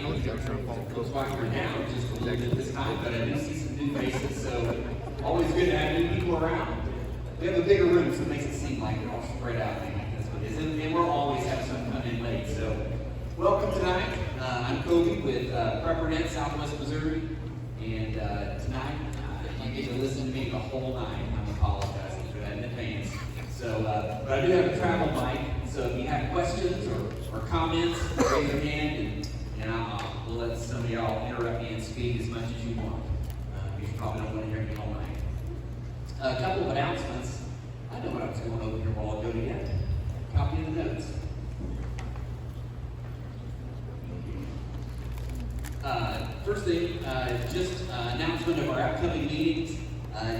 Looks like we're down just a little bit this time, but I do see some new faces, so always good to have new people around. We have a bigger room, so it makes it seem like they're all spread out. I think that's what it is. And we'll always have some come in late. So welcome tonight. I'm Kobe with Preppernet, Southwest Missouri. And tonight, you get to listen to me the whole night. I'm apologizing for that in advance. So, but I do have a travel mic, so if you have questions or comments, raise your hand, and we'll let some of y'all interrupt me and speak as much as you want. You probably don't want to hear me all night. A couple of announcements. I know what I was going over here while ago yet. Copy of the notes. First thing, just announcement of our upcoming meetings.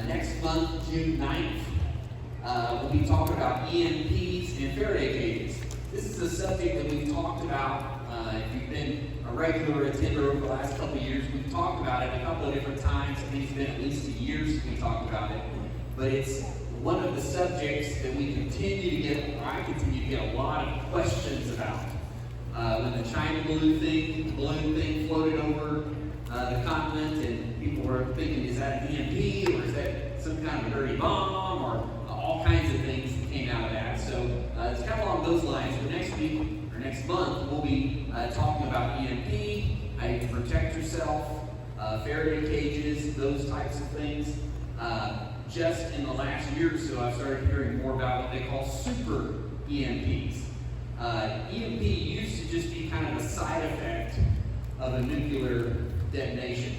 Next month, June 9th, we'll be talking about EMPs and Faraday cages. This is a subject that we've talked about. If you've been a regular attender over the last couple of years, we've talked about it a couple of different times. I think it's been at least a year since we talked about it. But it's one of the subjects that we continue to get, or I continue to get a lot of questions about. When the China balloon thing floated over the continent, and people were thinking, is that an EMP, or is that some kind of a dirty bomb, or all kinds of things that came out of that. So it's kind of along those lines. But next week, or next month, we'll be talking about EMP, how you can protect yourself, Faraday cages, those types of things. Just in the last year or so, I've started hearing more about what they call super EMPs. EMP used to just be kind of a side effect of a nuclear detonation.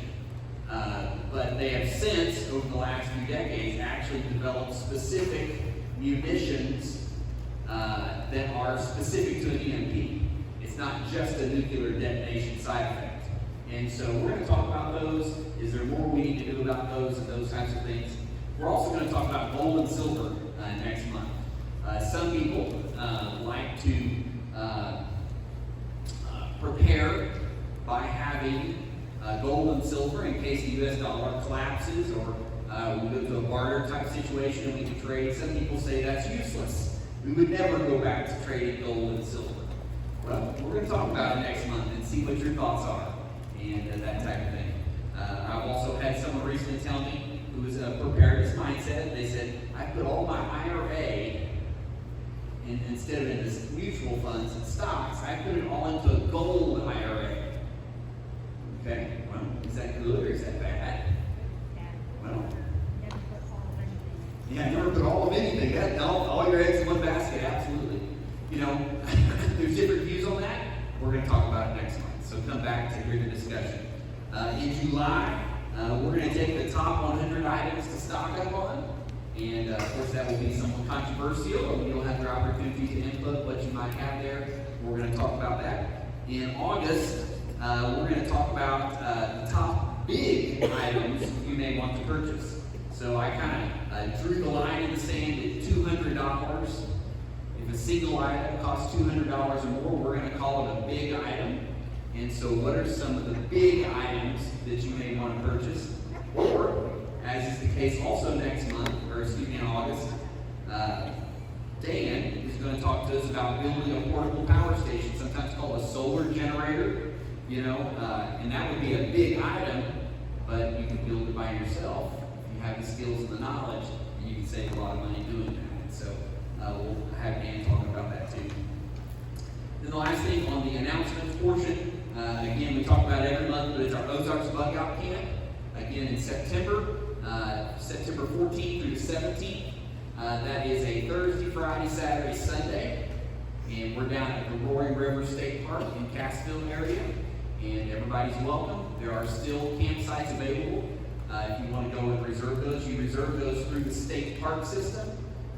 But they have since, over the last few decades, actually developed specific munitions that are specific to an EMP. It's not just a nuclear detonation side effect. And so we're going to talk about those. Is there more we need to do about those and those types of things? We're also going to talk about gold and silver next month. Some people like to prepare by having gold and silver in case the US dollar collapses, or we go to a barter type situation and we can trade. Some people say that's useless. We would never go back to trading gold and silver. Well, we're going to talk about it next month and see what your thoughts are and that type of thing. I've also had someone recently tell me, who was a preparedness mindset. They said, I put all my IRA instead of into mutual funds and stocks, I put it all into a gold IRA. Okay, well, is that good or is that bad? Well, yeah, never put all of anything. All your eggs in one basket, absolutely. You know, there's different views on that. We're going to talk about it next month, so come back to hear the discussion. In July, we're going to take the top 100 items to stock up on. And of course, that will be somewhat controversial, and you'll have your opportunity to input what you might have there. We're going to talk about that. In August, we're going to talk about the top big items you may want to purchase. So I kind of drew the line in the sand at $200. If a single item costs $200 or more, we're going to call it a big item. And so what are some of the big items that you may want to purchase? Or, as is the case also next month, or excuse me, in August, Dan is going to talk to us about building a portable power station, sometimes called a solar generator, you know, and that would be a big item, but you can build it by yourself if you have the skills and the knowledge, and you can save a lot of money doing that. And so we'll have Dan talking about that too. Then the last thing on the announcements portion, again, we talk about it every month, but it's our Ozarks Bug Out Camp, again in September 14th through the 17th. That is a Thursday, Friday, Saturday, Sunday, and we're down at the Roaring River State Park in Cassville area, and everybody's welcome. There are still campsites available. If you want to go and reserve those, you reserve those through the state park system.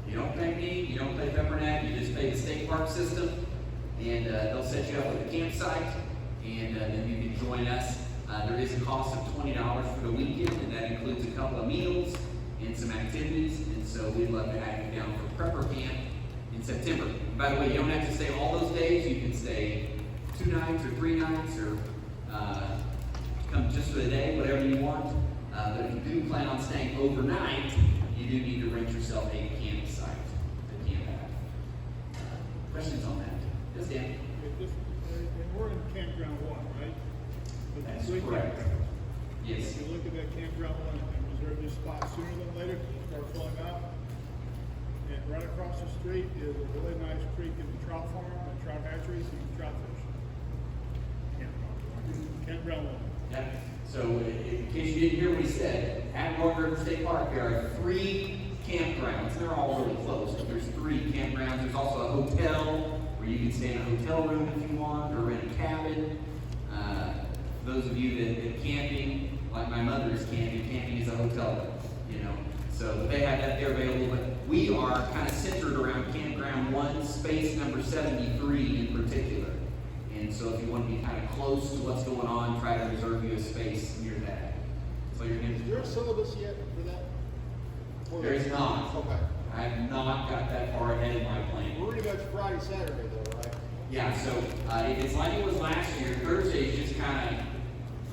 You don't pay me, you don't pay Peppernet, you just pay the state park system, and they'll set you up with a campsite, and then you can join us. There is a cost of $20 for the weekend, and that includes a couple of meals and some activities, and so we'd love to have you down for Prepper Camp in September. And by the way, you don't have to stay all those days. You can stay 2 nights or 3 nights, or come just for the day, whatever you want. But if you do plan on staying overnight, you do need to rent yourself a campsite to camp at. Questions on that? Yes, Dan? And we're in Campground 1, right? the Correct. campgrounds. Yes. If you look at that campground one and reserve your spot sooner than later, start filling up. And right across the street is a really nice creek in the trout farm and trout hatcheries and trout fish. Campground one. Yeah. So, in case you didn't hear what he said, at North River State Park, there are 3 campgrounds. They're all really close, but there's 3 campgrounds. There's also a hotel where you can stay in a hotel room if you want, or rent a cabin. Those of you that camping, like my mother is camping is a hotel room, you know. So they have that there available, but we are kind of centered around Campground 1, space number 73 in particular. And so if you want to be kind of close to what's going on, try to reserve you a space near that. So you're going Is there a syllabus yet for that? Or There is not. Okay. I have not got that far ahead of my plan. We're pretty much Friday, Saturday though, right? Yeah, so it's like it was last year. Thursdays just kind of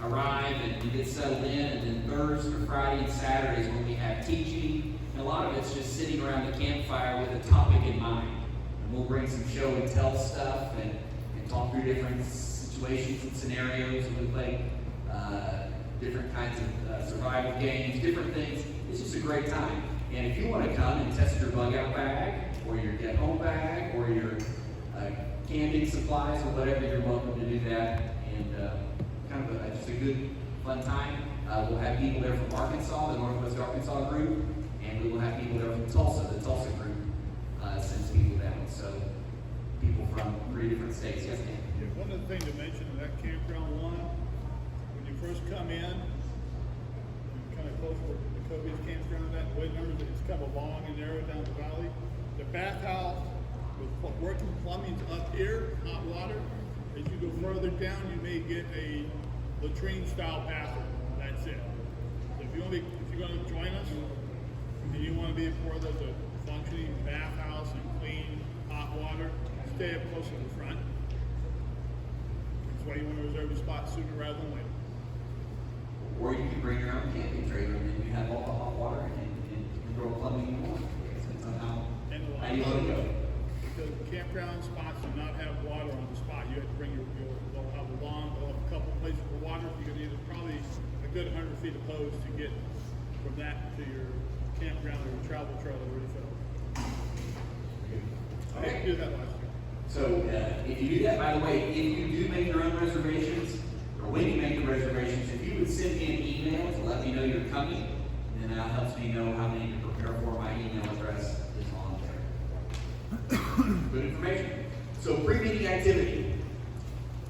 arrive and you get settled in, and then Thursday, Friday, and Saturdays when we have teaching. And a lot of it's just sitting around the campfire with a topic in mind. And we'll bring some show and tell stuff and talk through different situations and scenarios, and we play different kinds of survival games, different things. It's just a great time. And if you want to come and test your bug out bag, or your get home bag, or your camping supplies, or whatever, you're welcome to do that. And kind of just a good, fun time. We'll have people there from Arkansas, the Northwest Arkansas group, and we will have people there from Tulsa, the Tulsa group sends people down. So people from 3 different states. Yes, ma'am. Yeah, one other thing to mention in that campground one, when you first come in, you're kind of close to the Kobe's campground, that way numbers, it's kind of long and narrow down the valley. The bathhouse with working plumbing's up here, hot water. As you go further down, you may get a latrine style bathroom. That's it. So if you're going to join us, and you want to be a part of the functioning bathhouse and clean hot water, stay up close to the front. That's why you want to reserve a spot sooner rather than later. Or you can bring your own camping trailer, and then you have all the hot water and throw plumbing you want. Depends on how you want to go. Because campground spots do not have water on the spot. You have to bring they'll have a lawn, they'll have a couple places for water. You're going to need probably a good 100 feet of hose to get from that to your campground or your travel trailer ready to fill. I had to do that last year. So if you do that, by the way, if you do make your own reservations, or when you make the reservations, if you would send me an email to let me know you're coming, then that helps me know how many to prepare for. My email address is on there. Good information. So pre-meeting activity.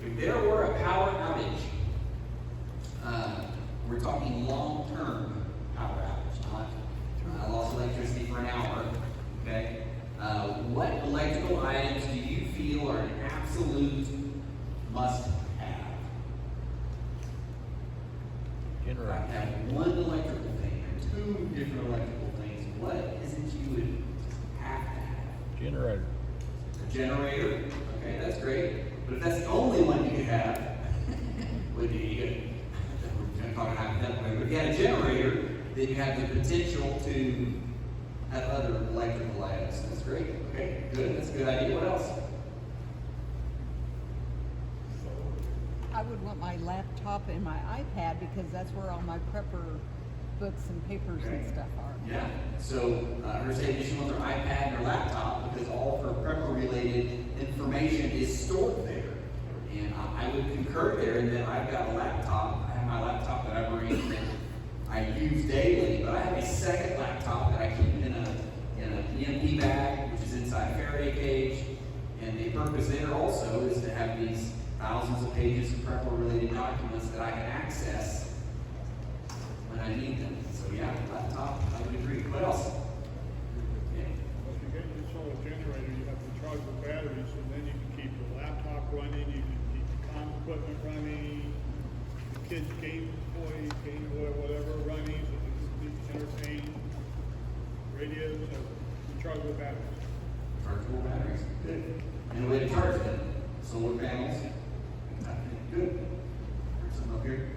If there were a power outage, we're talking long-term power outage, not I lost electricity for an hour, okay? What electrical items do you feel are an absolute must-have? Generator. I have one electrical thing, or 2 different electrical things. What is it you would have to have? Generator. A generator? Okay, that's great. But if that's the only one you could have, would you we're talking hypothetically, but if you had a generator, then you have the potential to have other electrical items. That's great. Okay, good. That's a good idea. What else? I would want my laptop and my iPad because that's where all my prepper books and papers and stuff are. Yeah. So her saying she wants her iPad and her laptop because all of her prepper-related information is stored there. And I would concur there in that I've got a laptop. I have my laptop that I bring that I use daily, but I have a second laptop that I keep in an EMP bag, which is inside a Faraday cage. And the purpose there also is to have these thousands of pages of prepper-related documents that I can access when I need them. So yeah, laptop, I would agree. What else? Okay. If you get your solar generator, you have rechargeable batteries, and then you can keep your laptop running, you can keep the comm equipment running, the kids' Game Boy, whatever running, so they can be entertained, radios, so rechargeable batteries. Rechargeable batteries. Good. And a way to charge them. Solar panels. Good. There's some up here.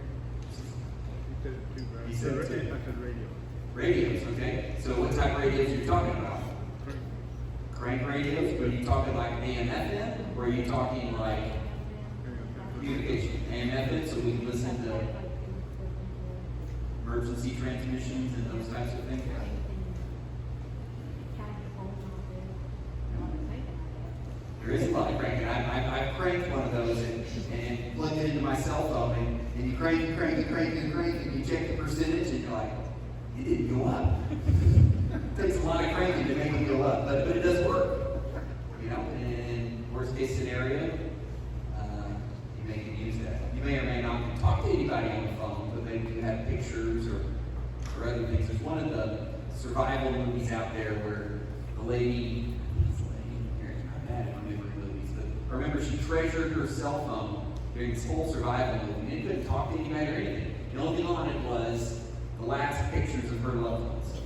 He said two. Radios, okay. So what type of radios are you talking about? Crank radios? Are you talking like AM/FM? Or are you talking like communication? AM/FM, so we can listen to still. Emergency transmissions and those types of things. There is a lot of cranking. I've cranked one of those and plugged it into my cell phone, and you crank, and you check the percentage, and you're like, it didn't go up. It takes a lot of cranking to make it go up, but it does work. You know, and worst case scenario, you may can use that. You may or may not talk to anybody on the phone, but maybe you have pictures or other things. There's one of the survival movies out there where the lady, I'm bad at remembering movies, but I remember she treasured her cell phone during this whole survival movie and couldn't talk to anybody or anything. The only thing on it was the last pictures of her loved ones.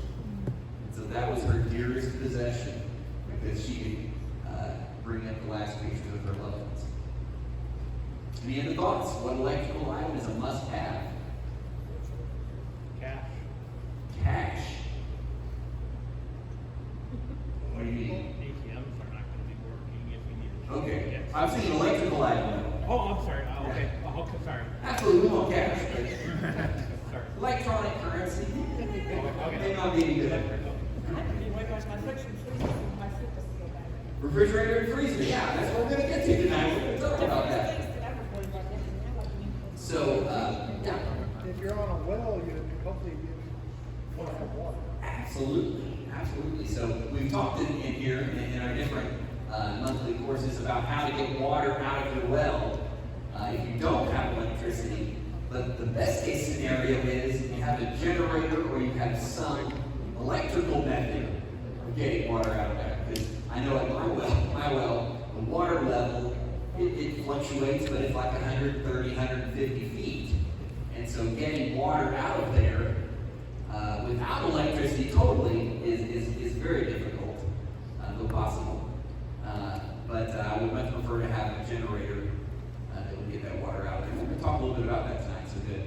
And so that was her dearest possession because she could bring up the last pictures of her loved ones. Any other thoughts? What electrical item is a must-have? Cash. Cash. What do you mean? ATMs are not going to be working if you need to. Okay. Yes. I'm saying electrical item. Oh, I'm sorry. Oh, okay. Oh, okay, sorry. Absolutely, we want cash. Sorry. Electronic currency. Okay. May not be any good. Refrigerator and freezer. Yeah, that's what we're going to get to tonight. We're going to talk about that. So, yeah. If you're on a well, you hopefully you have water. Absolutely. So we've talked in here in our different monthly courses about how to get water out of your well if you don't have electricity. But the best case scenario is you have a generator or you have some electrical method of getting water out of there. Because I know at my well, the water level, it fluctuates, but it's like 130, 150 feet. And so getting water out of there without electricity totally is very difficult, though possible. But I would much prefer to have a generator that would get that water out. And we're going to talk a little bit about that tonight, so good.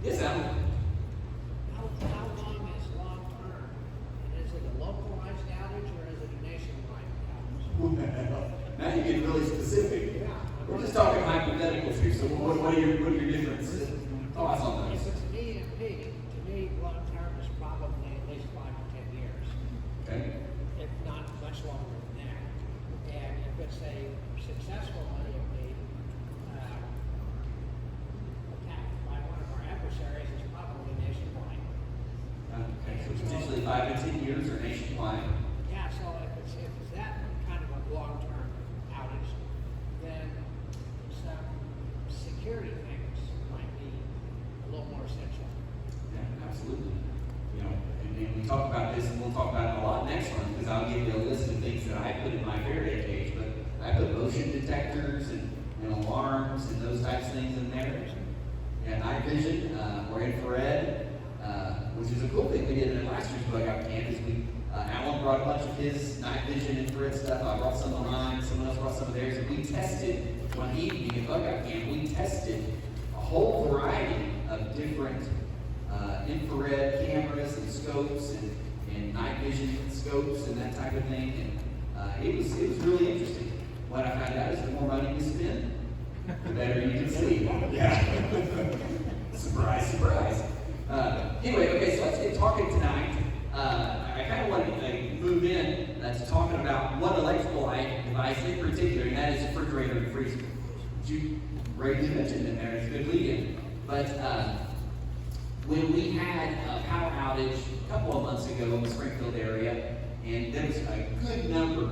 Yes, Alan? How long is long term? And is it a localized outage or is it a nationwide outage? Now you get really specific. We're just talking hypotheticals here, so what are your different thoughts on If those? it's an EMP, to me, long term is probably at least 5 to 10 years, Okay. if not much longer than that. And if it's a successful EMP, attacked by one of our adversaries, it's probably nationwide. Okay, so potentially 5 to 10 years or nationwide. Yeah, so if it's that kind of a long-term outage, then some security things might be a little more essential. Yeah, absolutely. You know, and we talk about this, and we'll talk about it a lot next month, because I'll give you a list of things that I put in my Faraday cage, but I put motion detectors and alarms and those types of things in there. Yeah, night vision, or infrared, which is a cool thing we did in last year's bug out camp, is Alan brought a bunch of his night vision infrared stuff, I brought some of mine, someone else brought some of theirs, and we tested, one evening at bug out camp, we tested a whole variety of different infrared cameras and scopes and night vision scopes and that type of thing, and it was really interesting. What I found out is the more money you spend, the better you can see. Yeah. Surprise. Anyway, okay, so let's get talking tonight. I kind of want to move in to talking about one electrical device in particular, and that is the refrigerator and freezer. You already mentioned in there, it's a good lead-in. But when we had a power outage a couple of months ago in the Springfield area, and there was a good number,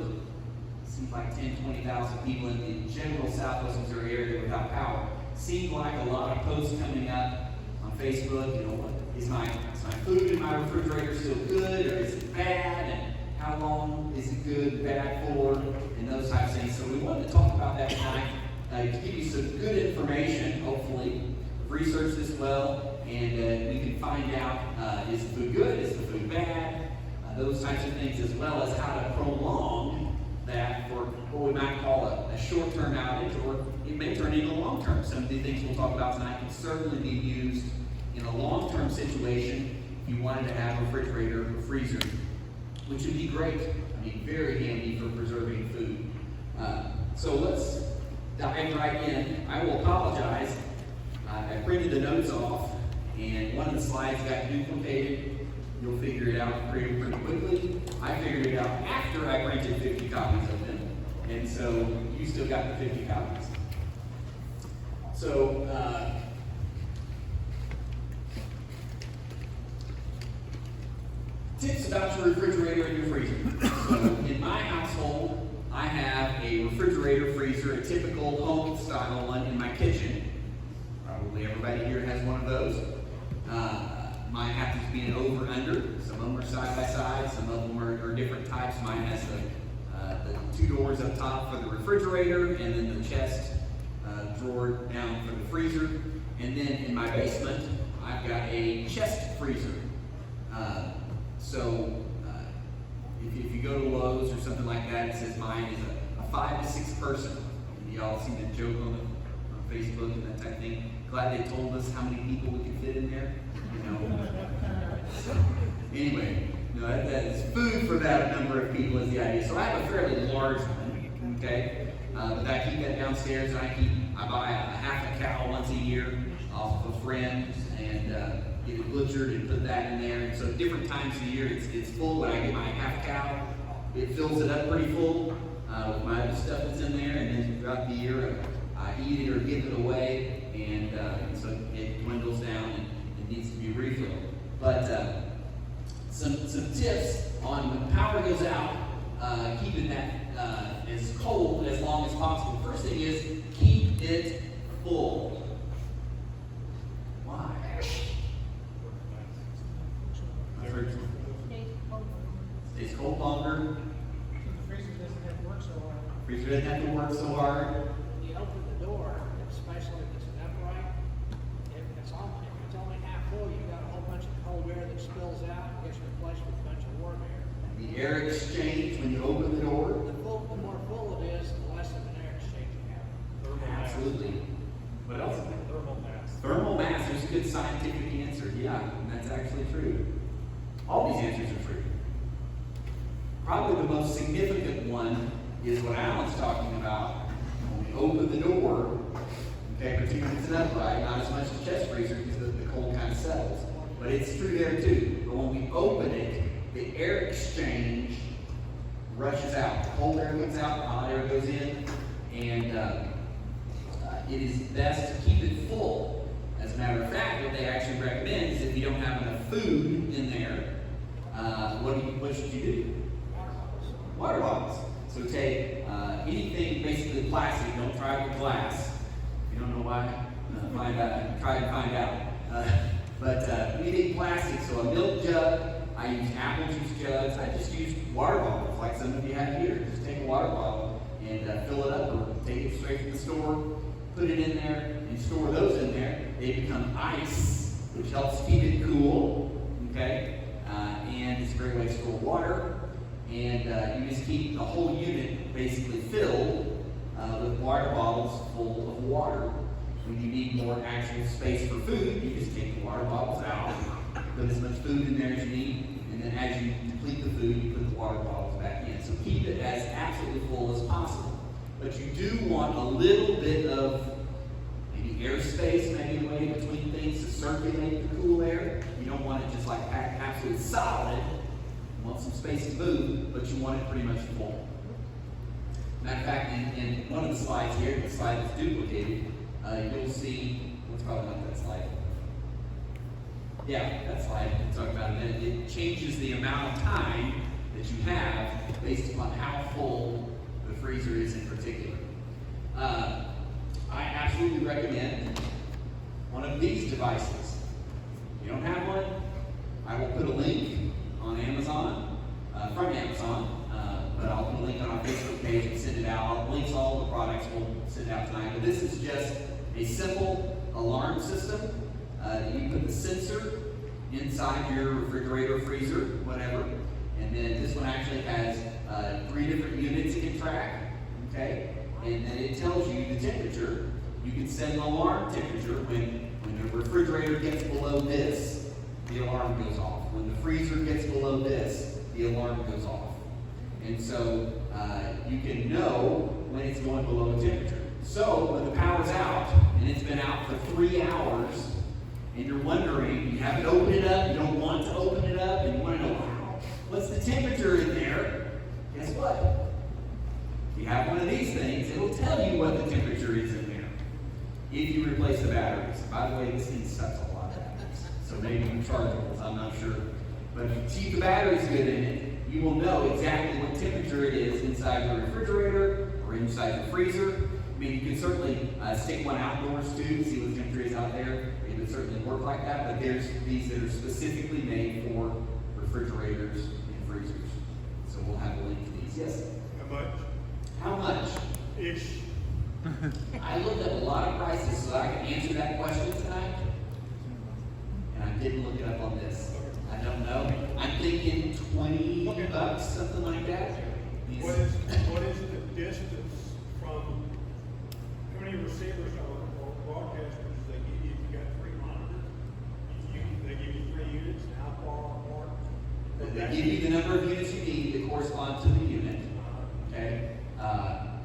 seemed like 10, 20,000 people in the general Southwest Missouri area without power. Seemed like a lot of posts coming up on Facebook, you know, is my food in my refrigerator still good, or is it bad, and how long is it good, bad for, and those types of things. So we wanted to talk about that tonight, to give you some good information, hopefully, research this well, and we can find out, is the food good, is the food bad, those types of things, as well as how to prolong that for what we might call a short-term outage, or it may turn into a long-term. Some of the things we'll talk about tonight can certainly be used in a long-term situation if you wanted to have a refrigerator or freezer, which would be great. I mean, very handy for preserving food. So let's dive right in. I will apologize. I printed the notes off, and one of the slides got duplicated. You'll figure it out pretty quickly. I figured it out after I printed 50 copies of them, and so you still got the 50 copies. So, tips about your refrigerator and your freezer. So, in my household, I have a refrigerator freezer, a typical home style one in my kitchen. Probably everybody here has one of those. Mine happens to be an over-under. Some of them are side by side, some of them are different types. Mine has the 2 doors up top for the refrigerator, and then the chest drawer down for the freezer. And then in my basement, I've got a chest freezer. If you go to Lowe's or something like that, it says mine is a 5 to 6 person. And y'all see the joke on Facebook and that type of thing. Glad they told us how many people we could fit in there. You know. Anyway, that is food for that number of people is the idea. So I have a fairly large one, okay? But I keep that downstairs, and I buy a half a cow once a year off of a friend, and get it butchered and put that in there. And so different times of the year, it's full. When I get my half a cow, it fills it up pretty full with my other stuff that's in there, and then throughout the year, I eat it or give it away, and so it dwindles down and it needs to be refilled. But some tips on when power goes out, keeping that as cold as long as possible. First thing is keep it full. Why? Stays cold longer. The freezer doesn't have to work so hard. Freezer doesn't have to work so hard. When you open the door, especially if it's an upright, if it's only half full, you've got a whole bunch of cold air that spills out and gets replaced with a bunch of warm air. The air exchange when you open the door. The more full it is, the less of an air exchange you have. Absolutely. What else? Thermal mass. Thermal mass. There's a good scientific answer. Yeah, and that's actually true. All these answers are true. Probably the most significant one is what Alan's talking about. When we open the door, okay, particularly if it's an upright, not as much as chest freezer because the cold kind of settles. But it's true there too. But when we open it, the air exchange rushes out. The cold air comes out, the hot air goes in, and it is best to keep it full. As a matter of fact, what they actually recommend is if you don't have enough food in there, what should you do? Water bottles. So take anything basically plastic. Don't try it with glass. If you don't know why, try to find out. But anything plastic. So a milk jug. I use apple juice jugs. I just use water bottles like some of you have here. Just take a water bottle and fill it up, or take it straight from the store, put it in there, and store those in there. They become ice, which helps keep it cool. Okay, and it's a great way to store water. And you just keep the whole unit basically filled with water bottles full of water. When you need more actual space for food, you just take the water bottles out, put as much food in there as you need, and then as you deplete the food, you put the water bottles back in. So keep it as absolutely full as possible. But you do want a little bit of maybe airspace, maybe a way between things to circulate the cool air. You don't want it just like packed absolutely solid. You want some space to move, but you want it pretty much full. Matter of fact, in one of the slides here, the slide that's duplicated, you'll see, what's probably not that slide? Yeah, that slide we'll talk about in a minute. It changes the amount of time that you have based upon how full the freezer is in particular. I absolutely recommend one of these devices. If you don't have one, I will put a link on Amazon, from Amazon, but I'll put a link on our Facebook page and send it out. Links to all the products we'll send out tonight. But this is just a simple alarm system. You put the sensor inside your refrigerator, freezer, whatever. And then this one actually has 3 different units it can track. Okay? And then it tells you the temperature. You can set an alarm temperature when the refrigerator gets below this, the alarm goes off. When the freezer gets below this, the alarm goes off. And so you can know when it's going below a temperature. So when the power's out, and it's been out for 3 hours, haven't opened it up, you don't want to open it up, and you want to know, wow, what's the temperature in there? Guess what? If you have one of these things, it'll tell you what the temperature is in there. If you replace the batteries. By the way, this thing sucks a lot of batteries. So maybe rechargeables, I'm not sure. But if you keep the batteries good in it, you will know exactly what temperature it is inside your refrigerator or inside your freezer. I mean, you can certainly stick one outdoors too, see what the temperature is out there. It would certainly work like that, but there's these that are specifically made for refrigerators and freezers. So we'll have a link to these. Yes? How much? How much? Ish. I looked up a lot of prices so I could answer that question tonight. And I didn't look it up on this. I don't know. I'm thinking 20 bucks, something like that. What is the distance from, how many receivers or broadcasters do they give you? If you got 3 monitors, they give you 3 units, and how far apart? They give you the number of units you need that correspond to the unit. Okay?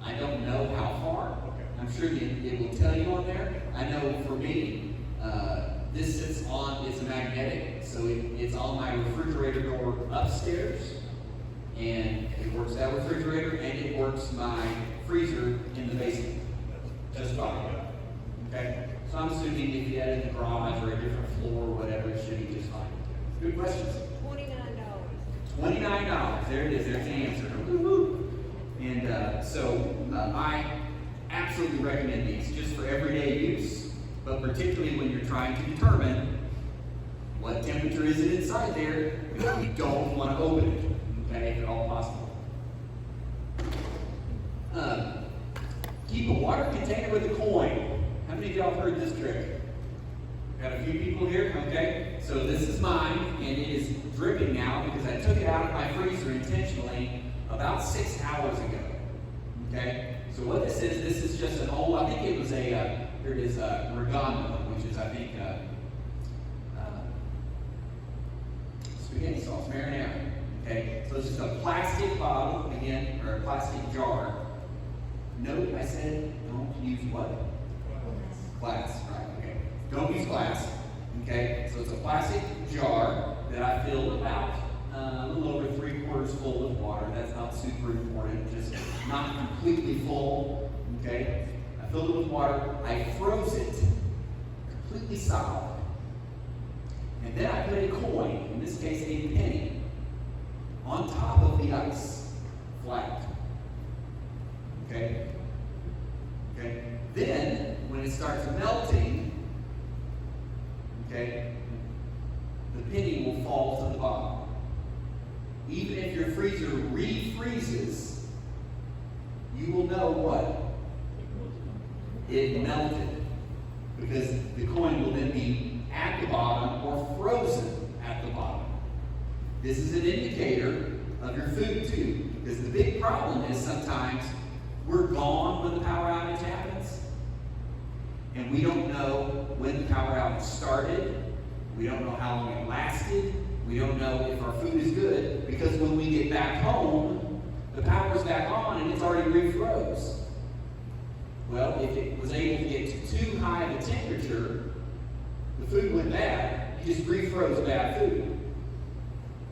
I don't know how far. I'm sure it will tell you on there. I know for me, this sits on, it's a magnetic, so it's on my refrigerator door upstairs, and it works that refrigerator, and it works my freezer in the basement. Just fine. Okay? So I'm assuming if you had it in the garage or a different floor or whatever, it should be just fine. Good questions. $29. $29. There it is. There's the answer. Woo-hoo. And I absolutely recommend these just for everyday use, but particularly when you're trying to determine what temperature is it inside there, because you don't want to open it, okay, if at all possible. Keep a water container with a coin. How many of y'all have heard this trick? Got a few people here, okay? So this is mine, and it is dripping now because I took it out of my freezer intentionally about 6 hours ago, okay? So what this is just an old, I think it was a, here it is, Regano, which is, I think, spaghetti sauce, marinara, okay? So it's just a plastic bottle, again, or a plastic jar. Note, I said, don't use what? Glass, right, okay. Don't use glass, okay? So it's a plastic jar that I filled about a little over 3/4 full of water. That's not super important, just not completely full, okay? I filled it with water, I froze it completely solid. And then I put a coin, in this case a penny, on top of the ice, flat. Okay? Okay? Then, when it starts melting, okay, the penny will fall to the bottom. Even if your freezer refreezes, you will know what? It melted. Because the coin will then be at the bottom or frozen at the bottom. This is an indicator of your food too. Because the big problem is sometimes we're gone when the power outage happens. And we don't know when the power outage started. We don't know how long it lasted. We don't know if our food is good, because when we get back home, the power's back on and it's already refroze. Well, if it was able to get to too high of a temperature, the food went bad, you just refroze bad food.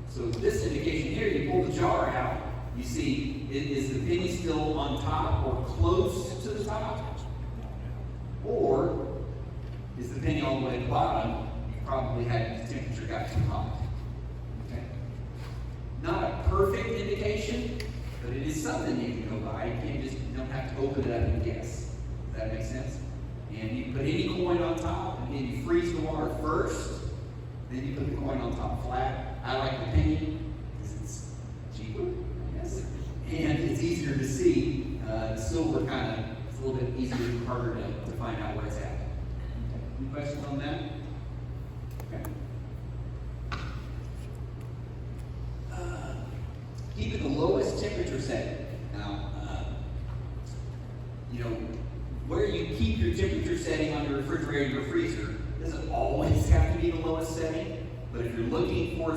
So this indication here, you pull the jar out, you see, is the penny still on top or close to the top? Or is the penny all the way at the bottom? You probably had the temperature got too hot. Okay? Not a perfect indication, but it is something you can go by. You don't have to open it up and guess. Does that make sense? And you put any coin on top, and then you freeze the water first, then you put the coin on top flat. I like the penny because it's cheaper, I guess, and it's easier to see. The silver it's a little bit easier, harder to find out where it's at. Any questions on that? Okay. Keep it the lowest temperature setting. Now, where you keep your temperature setting on your refrigerator or freezer doesn't always have to be the lowest setting, but if you're looking for,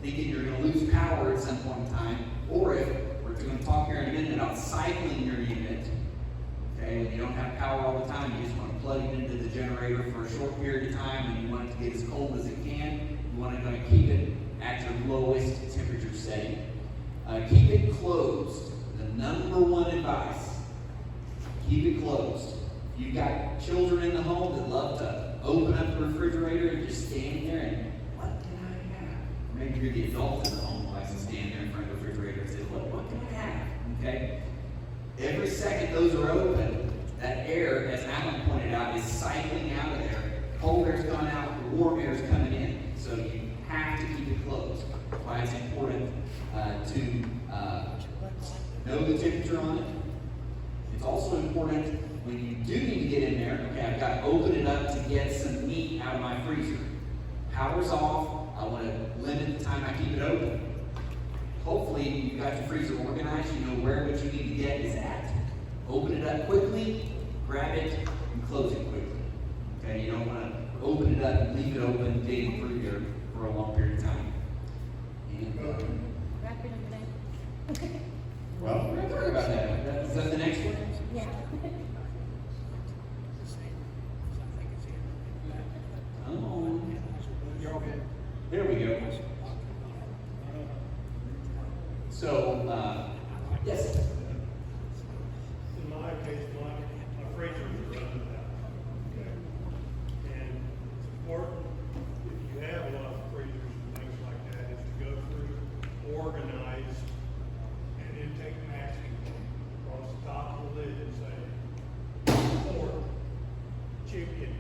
thinking you're going to lose power at some point in time, or if we're going to talk here in a minute about cycling your unit, okay, when you don't have power all the time, you just want to plug it into the generator generator for a short period of time and you want it to get as cold as it can, you want to keep it at your lowest temperature setting. Keep it closed. The number one advice, keep it closed. If you've got children in the home that love to open up the refrigerator and just stand there and, what can I have? Or maybe you're the adult in the home who likes to stand there in front of the refrigerator and say, what can I have? Okay? Every second those are open, that air, as Alan pointed out, is cycling out of there. Cold air's gone out, warm air's coming in. So you have to keep it closed. That's why it's important to know the temperature on it. It's also important when you do need to get in there, okay, I've got to open it up to get some meat out of my freezer. Power's off, I want to limit the time I keep it open. Hopefully you've got your freezer organized, you know where what you need to get is at. Open it up quickly, grab it, and close it quickly. Okay, you don't want to open it up and leave it open, digging through here for a long period of time. And, Wrap it in the well, we're going to talk about that. Is that the next one? Yeah. Oh, You're okay. there we go. So, yes. In my case, my freezers are running out. Okay. And it's important, if you have a lot of freezers and things like that, is to go through, organize, and then take masking across the top of the lid and say, pork, chicken,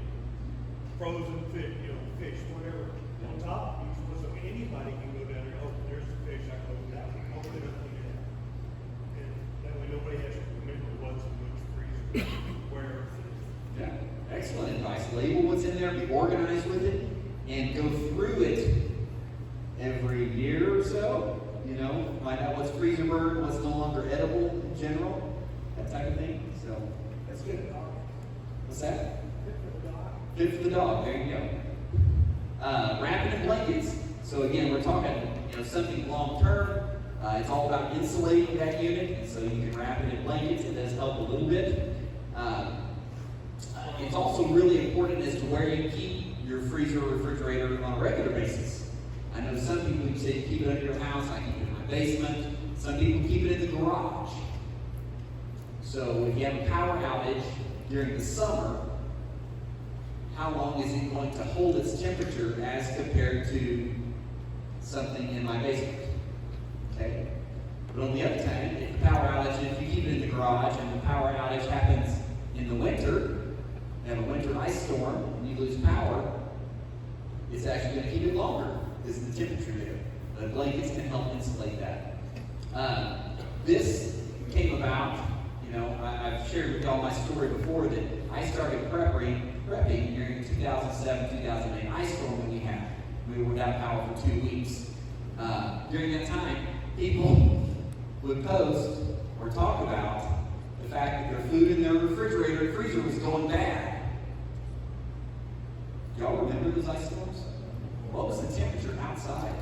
frozen fish, fish, whatever, on top, so anybody can go down there, oh, there's the fish, I can open that, open it up and get it. And that way nobody has to remember what's in which freezer, where. Yeah, excellent advice. Label what's in there, be organized with it, and go through it every year or so. You know, find out what's freezer burn, what's no longer edible in general, that type of thing. So that's good. What's that? Fit for the dog. There you go. Wrapping in blankets. So again, we're talking, something long term. It's all about insulating that unit, and so you can wrap it in blankets. It does help a little bit. It's also really important as to where you keep your freezer or refrigerator on a regular basis. I know some people you say keep it under your house. I keep it in my basement. Some people keep it in the garage. So if you have a power outage during the summer, how long is it going to hold its temperature as compared to something in my basement? Okay? But on the other hand, if the power outage, if you keep it in the garage and the power outage happens in the winter, you have a winter ice storm and you lose power, it's actually going to keep it longer because the temperature there. The blankets can help insulate that. This came about, I've shared with y'all my story before that I started prepping during 2007, 2008 ice storm that we had. We were without power for 2 weeks. During that time, people would post or talk about the fact that their food in their refrigerator and freezer was going bad. Y'all remember those ice storms? What was the temperature outside?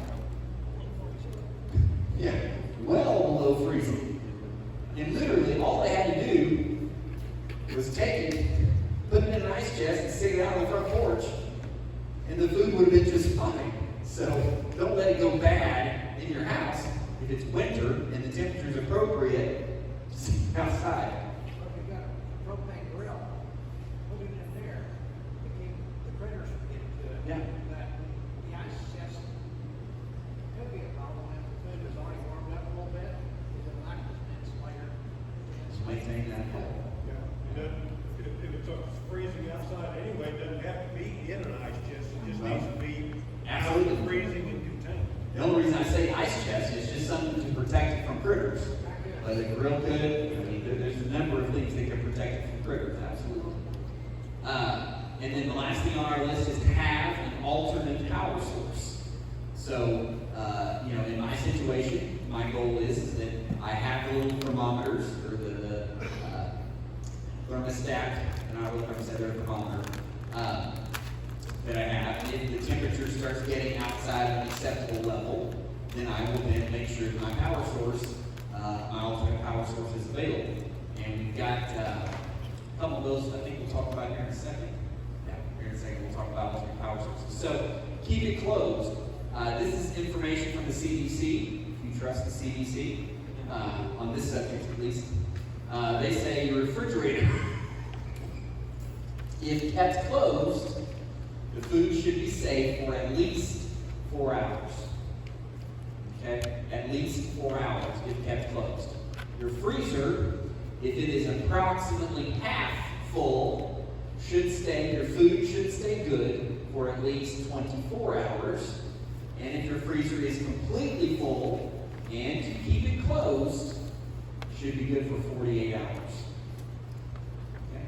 Yeah, well below freezing. And literally, all they had to do was take it, put it in an ice chest, and stick it out on the front porch, and the food would have been just fine. So don't let it go bad in your house. If it's winter and the temperature is appropriate, just outside. If you got a propane grill, put it in there, to keep the critters from getting to it. Yeah. That, the ice chest could be a problem if the food is already warmed up a little bit, is it like an insulator? Maintain that. Yeah. If it's freezing outside anyway, it doesn't have to be in an ice chest, it just needs to be out Absolutely. of freezing and contained. The only reason I say ice chest is just something to protect it from critters. But a grill could, there's a number of things that can protect it from critters, absolutely. And then the last thing on our list is to have an alternate power source. So, in my situation, my goal is that I have the little thermometers, or the thermostat, and I will thermostat or thermometer, that I have. If the temperature starts getting outside of an acceptable level, then I will then make sure that my power source, my alternate power source is available. And we've got a couple of those I think we'll talk about here in a second. Yeah. here in a second. We'll talk about alternate power sources. So keep it closed. This is information from the CDC, if you trust the CDC, on this subject at least. They say your refrigerator, if kept closed, the food should be safe for at least 4 hours. Okay? At least 4 hours if kept closed. Your freezer, if it is approximately half full, your food should stay good for at least 24 hours. And if your freezer is completely full and you keep it closed, it should be good for 48 hours. Okay?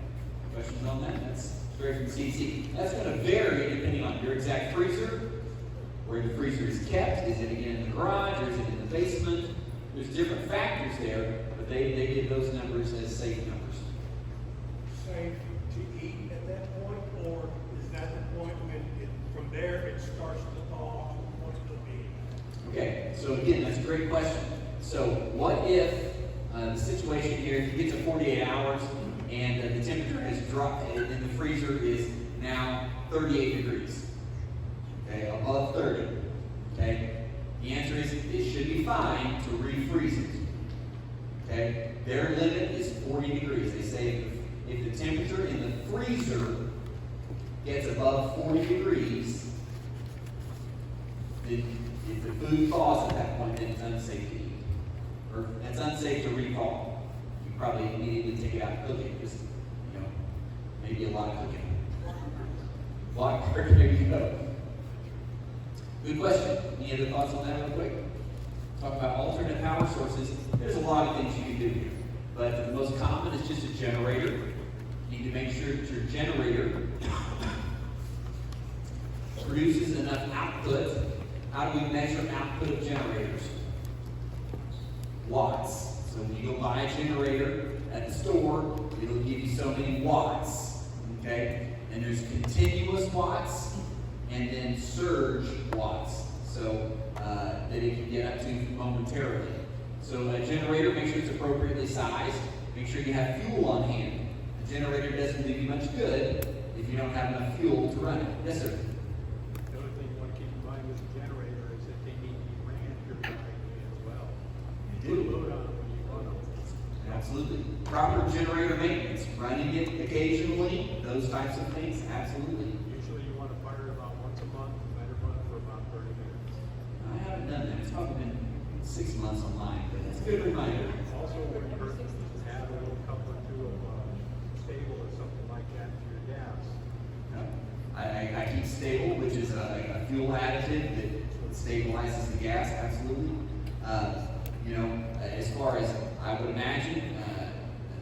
Questions on that? That's straight from CDC. That's going to vary depending on your exact freezer, where the freezer is kept. Is it again in the garage or is it in the basement? There's different factors there, but they give those numbers as safe numbers. Safe to eat at that point, or is that the point when from there it starts to thaw to the point of being? Okay, so again, that's a great question. So what if the situation here, if you get to 48 hours and the temperature has dropped and the freezer is now 38 degrees, okay, above 30, okay? The answer is it should be fine to refreeze it, okay? Their limit is 40 degrees. They say if the temperature in the freezer gets above 40 degrees, then if the food thaws at that point, then it's unsafe to eat. Or it's unsafe to rethaw. You probably immediately take it out and cook it, just, maybe a lot of cooking. A lot, there you go. Good question. Any other thoughts on that real quick? Talk about alternate power sources. There's a lot of things you can do here. But the most common is just a generator. You need to make sure that your generator produces enough output. How do we measure output of generators? Watts. So when you go buy a generator at the store, it'll give you so many watts. Okay? And there's continuous watts and then surge watts. So that it can get up to momentarily. So a generator, make sure it's appropriately sized. Make sure you have fuel on hand. A generator doesn't do you much good if you don't have enough fuel to run it. Yes, sir. The other thing you want to keep in mind with a generator is that they need to be ran periodically as well. You do load on them when you run them. Absolutely. Proper generator maintenance, running it occasionally, those types of things, absolutely. Usually you want to fire it about once a month, let it run for about 30 minutes. I haven't done that. It's probably been 6 months on mine, but that's a good reminder. Also, when you add a little cup or two of stable or something like that to your gas. I keep stable, which is a fuel additive that stabilizes the gas, absolutely. As far as I would imagine,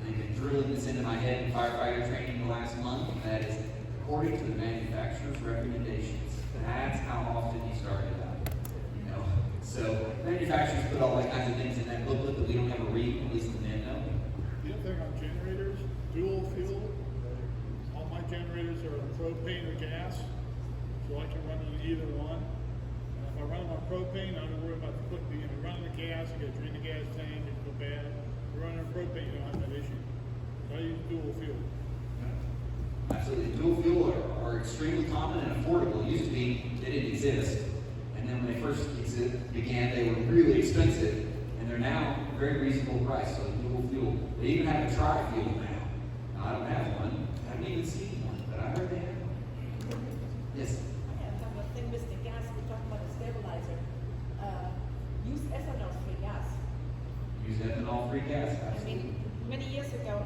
they've been drilling this into my head in firefighter training the last month. That is according to the manufacturer's recommendations. That's how often you start it out. So manufacturers put all that kinds of things in that booklet that we don't ever read, at least the men know. The other thing on generators, dual fuel. All my generators are propane or gas, so I can run on either one. And if I run them on propane, I don't worry about the quick. If you run on the gas, you got to drain the gas tank, it's go bad. If you run on propane, you don't have that issue. So I use dual fuel. Absolutely. Dual fuel are extremely common and affordable. It used to be they didn't exist. And then when they first began, they were really expensive. And they're now very reasonable price. So dual fuel. They even have a tri-fuel now. Now, I don't have one. I haven't even seen one, but I heard they have one. Yes? I have one thing with the gas, we talked about the stabilizer. Use ethanol-free gas. Use ethanol-free gas? I Absolutely. mean, many years ago,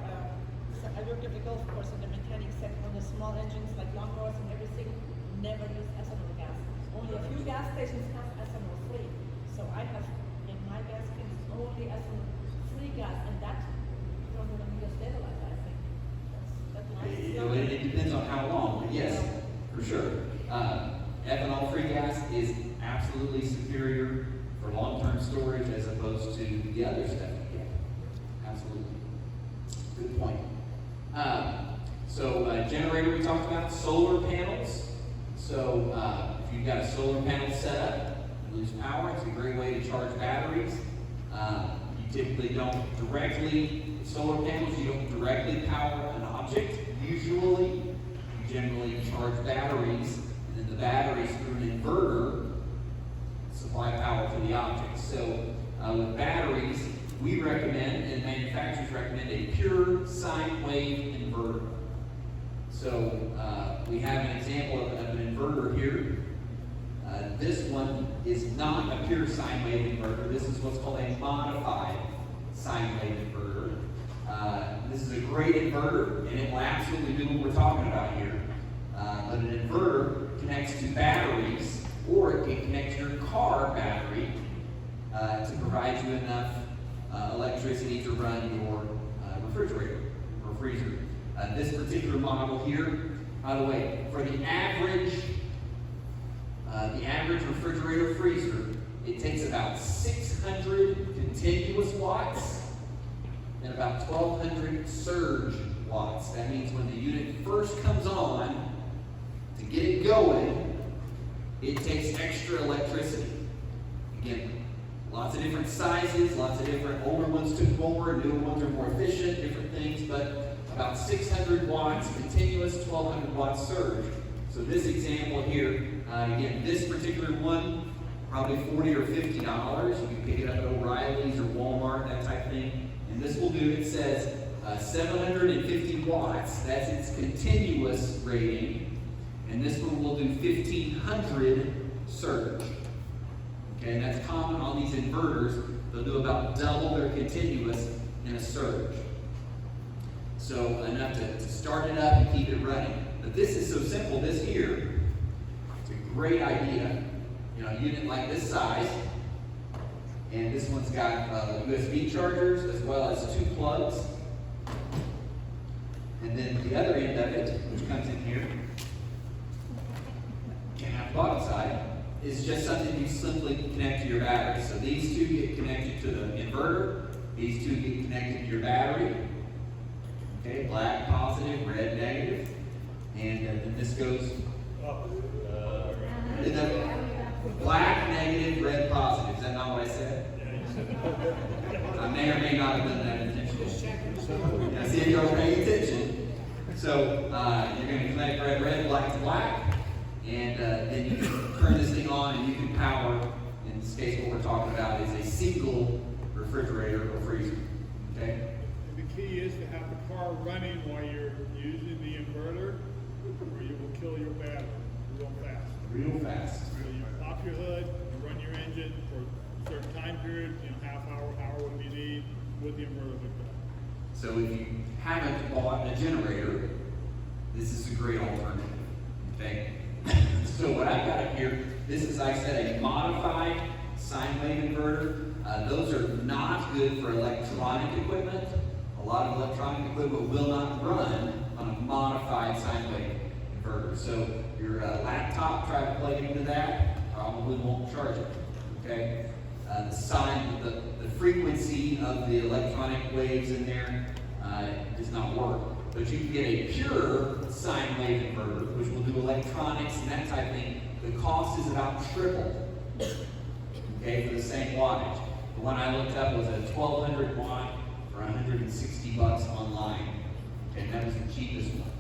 so I worked at the golf course and the mechanic said on the small engines like lawnmowers and everything, never use ethanol gas. Only a few gas stations have ethanol-free. So I have in my gas tanks only ethanol-free gas, and that don't even need a stabilizer, I think. That lasts longer. It depends on how long, but yes, for sure. Ethanol-free gas is absolutely superior for long-term storage as opposed to the other stuff you get. Absolutely. Good point. Generator we talked about, solar panels. So if you've got a solar panel set up, you lose power, it's a great way to charge batteries. You typically don't directly, solar panels, you don't directly power an object. Usually, you generally charge So we have an example of an inverter here. This one is not a pure sine wave inverter. This is what's called a modified sine wave inverter. This is a great inverter, and it will absolutely do what we're talking about here. But an inverter connects to batteries, or it can connect to your car battery to provide you enough electricity to run your refrigerator or freezer. This particular model here, by the way, for the average refrigerator freezer, it takes about 600 continuous watts and about 1,200 surge watts. That means when the unit first comes on, to get it going, it takes extra electricity. Again, lots of different sizes, lots of different, older ones took more, newer ones are more efficient, different things, but about 600 watts continuous, 1,200 watts surge. So this example here, again, this particular one, probably $40 or $50. You can pick it up at O'Reilly's or Walmart, that type of thing. And this will do, it says 750 watts, that's its continuous rating. And this one will do 1,500 surge. Okay, and that's common on these inverters. They'll do about double their continuous in a surge. So enough to start it up and keep it running. But this is so simple, this here, it's a great idea. You know, a unit like this size, and this one's got USB chargers as well as 2 plugs. And then the other end of it, which comes in here, and on the bottom side, is just something you simply connect to your battery. So these two get connected to the inverter, these two get connected to your battery. Okay, black positive, red negative, and then this goes black negative, red positive. Is that not what I said? I may or may not have done that intentionally. I see you're paying attention. So you're going to connect red, black to black, and then you can turn this thing on and you can power. In this case, what we're talking about is a single refrigerator or freezer. Okay. The key is to have the car running while you're using the inverter, or you will kill your battery real fast. Real fast. So you pop your hood, you run your engine for a certain time period, half hour, whatever you need, with the inverter hooked up. So if you haven't bought a generator, this is a great alternative. Okay. So what I've got up here, this is, like I said, a modified sine wave inverter. Those are not good for electronic equipment. A lot of electronic equipment will not run on a modified sine wave inverter. So your laptop, try to plug into that, probably won't charge it. Okay? The frequency of the electronic waves in there does not work. But you can get a pure sine wave inverter, which will do electronics and that type of thing. The cost is about triple, okay, for the same wattage. The one I looked up was a 1,200 watt for $160 online, and that was the cheapest one.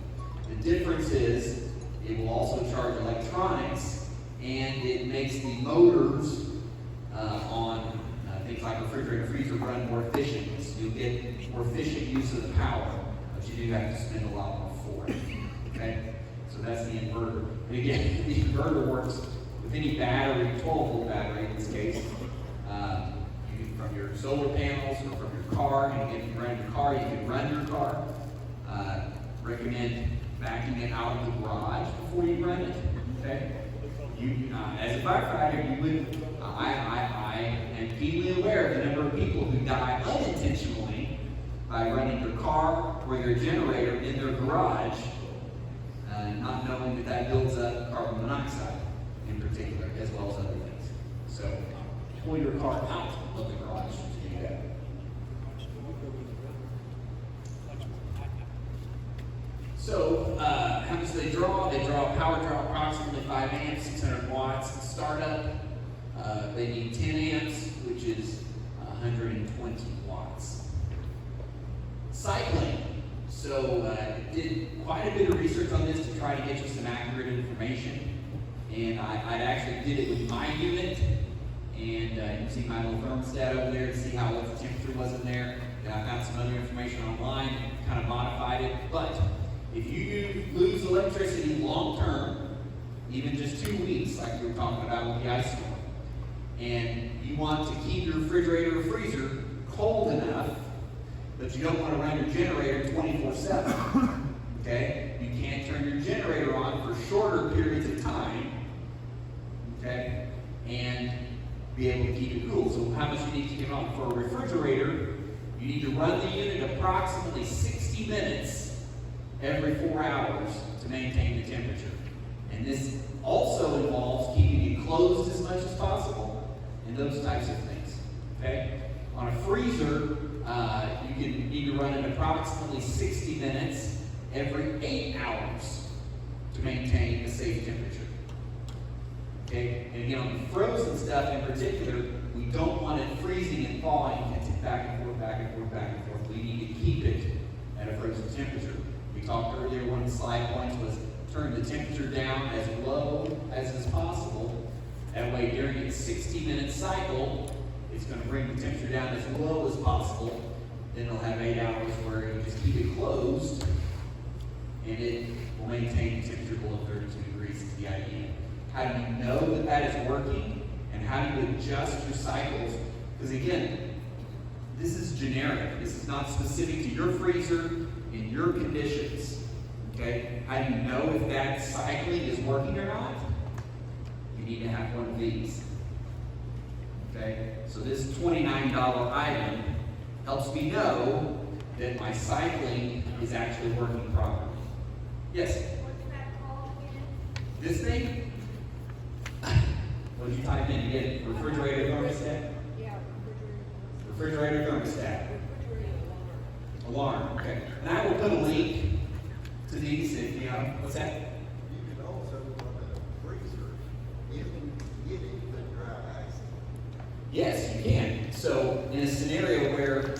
The difference is it will also charge electronics, and it makes the motors on things like refrigerator, freezer run more efficient. So you'll get more efficient use of the power, but you do have to spend a lot more for it. Okay, so that's the inverter. And again, the inverter works with any battery, 12-volt battery in this case. You can, from your solar panels or from your car, and if you run your car, you can run your car. Recommend backing it out of the garage before you run it. Okay. As a firefighter, you would. I am keenly aware of the number of people who die unintentionally by running their car or their generator in their garage, not knowing that that builds up carbon monoxide in particular, as well as other things. So pull your car out of the garage to do that. So, how much do they draw? They draw a power draw approximately 5 amps, 600 watts. Startup, they need 10 amps, which is 120 watts. Cycling. So, did quite a bit of research on this to try to get you some accurate information. And I actually did it with my unit. And you can see my little thermostat over there to see what the temperature was in there. And I found some other information online, kind of modified it. But if you lose electricity long term, even just 2 weeks, like we were talking about with the ice storm, and you want to keep your refrigerator or freezer cold enough, but you don't want to run your generator 24/7. Okay? You can't turn your generator on for shorter periods of time. Okay? And be able to keep it cool. So how much you need to keep it on? For a refrigerator, you need to run the unit approximately 60 minutes every 4 hours to maintain the temperature. And this also involves keeping it closed as much as possible and those types of things. Okay? On a freezer, you can need to run it approximately 60 minutes every 8 hours to maintain a safe temperature. Okay? And again, on the frozen stuff in particular, we don't want it freezing and thawing and back and forth, back and forth, back and forth. We need to keep it at a frozen temperature. We talked earlier, one of the slide points was turn the temperature down as low as is possible. That way, during its 60-minute cycle, it's going to bring the temperature down as low as possible. Then it'll have 8 hours where you just keep it closed, and it will maintain the temperature below 32 degrees is the idea. How do you know that that is working? And how do you adjust your cycles? Because again, this is generic. This is not specific to your freezer in your conditions. Okay? How do you know if that cycling is working or not? You need to have one of these. Okay? So this $29 item helps me know that my cycling is actually working properly. Yes? What's that called again? This thing? What did you type in again? Refrigerator thermostat? Yeah, Refrigerator thermostat. refrigerator Alarm, okay. And I will put a link to these if you know. What's that? You can also run a freezer if you put dry ice in. Yes, you can. So in a scenario where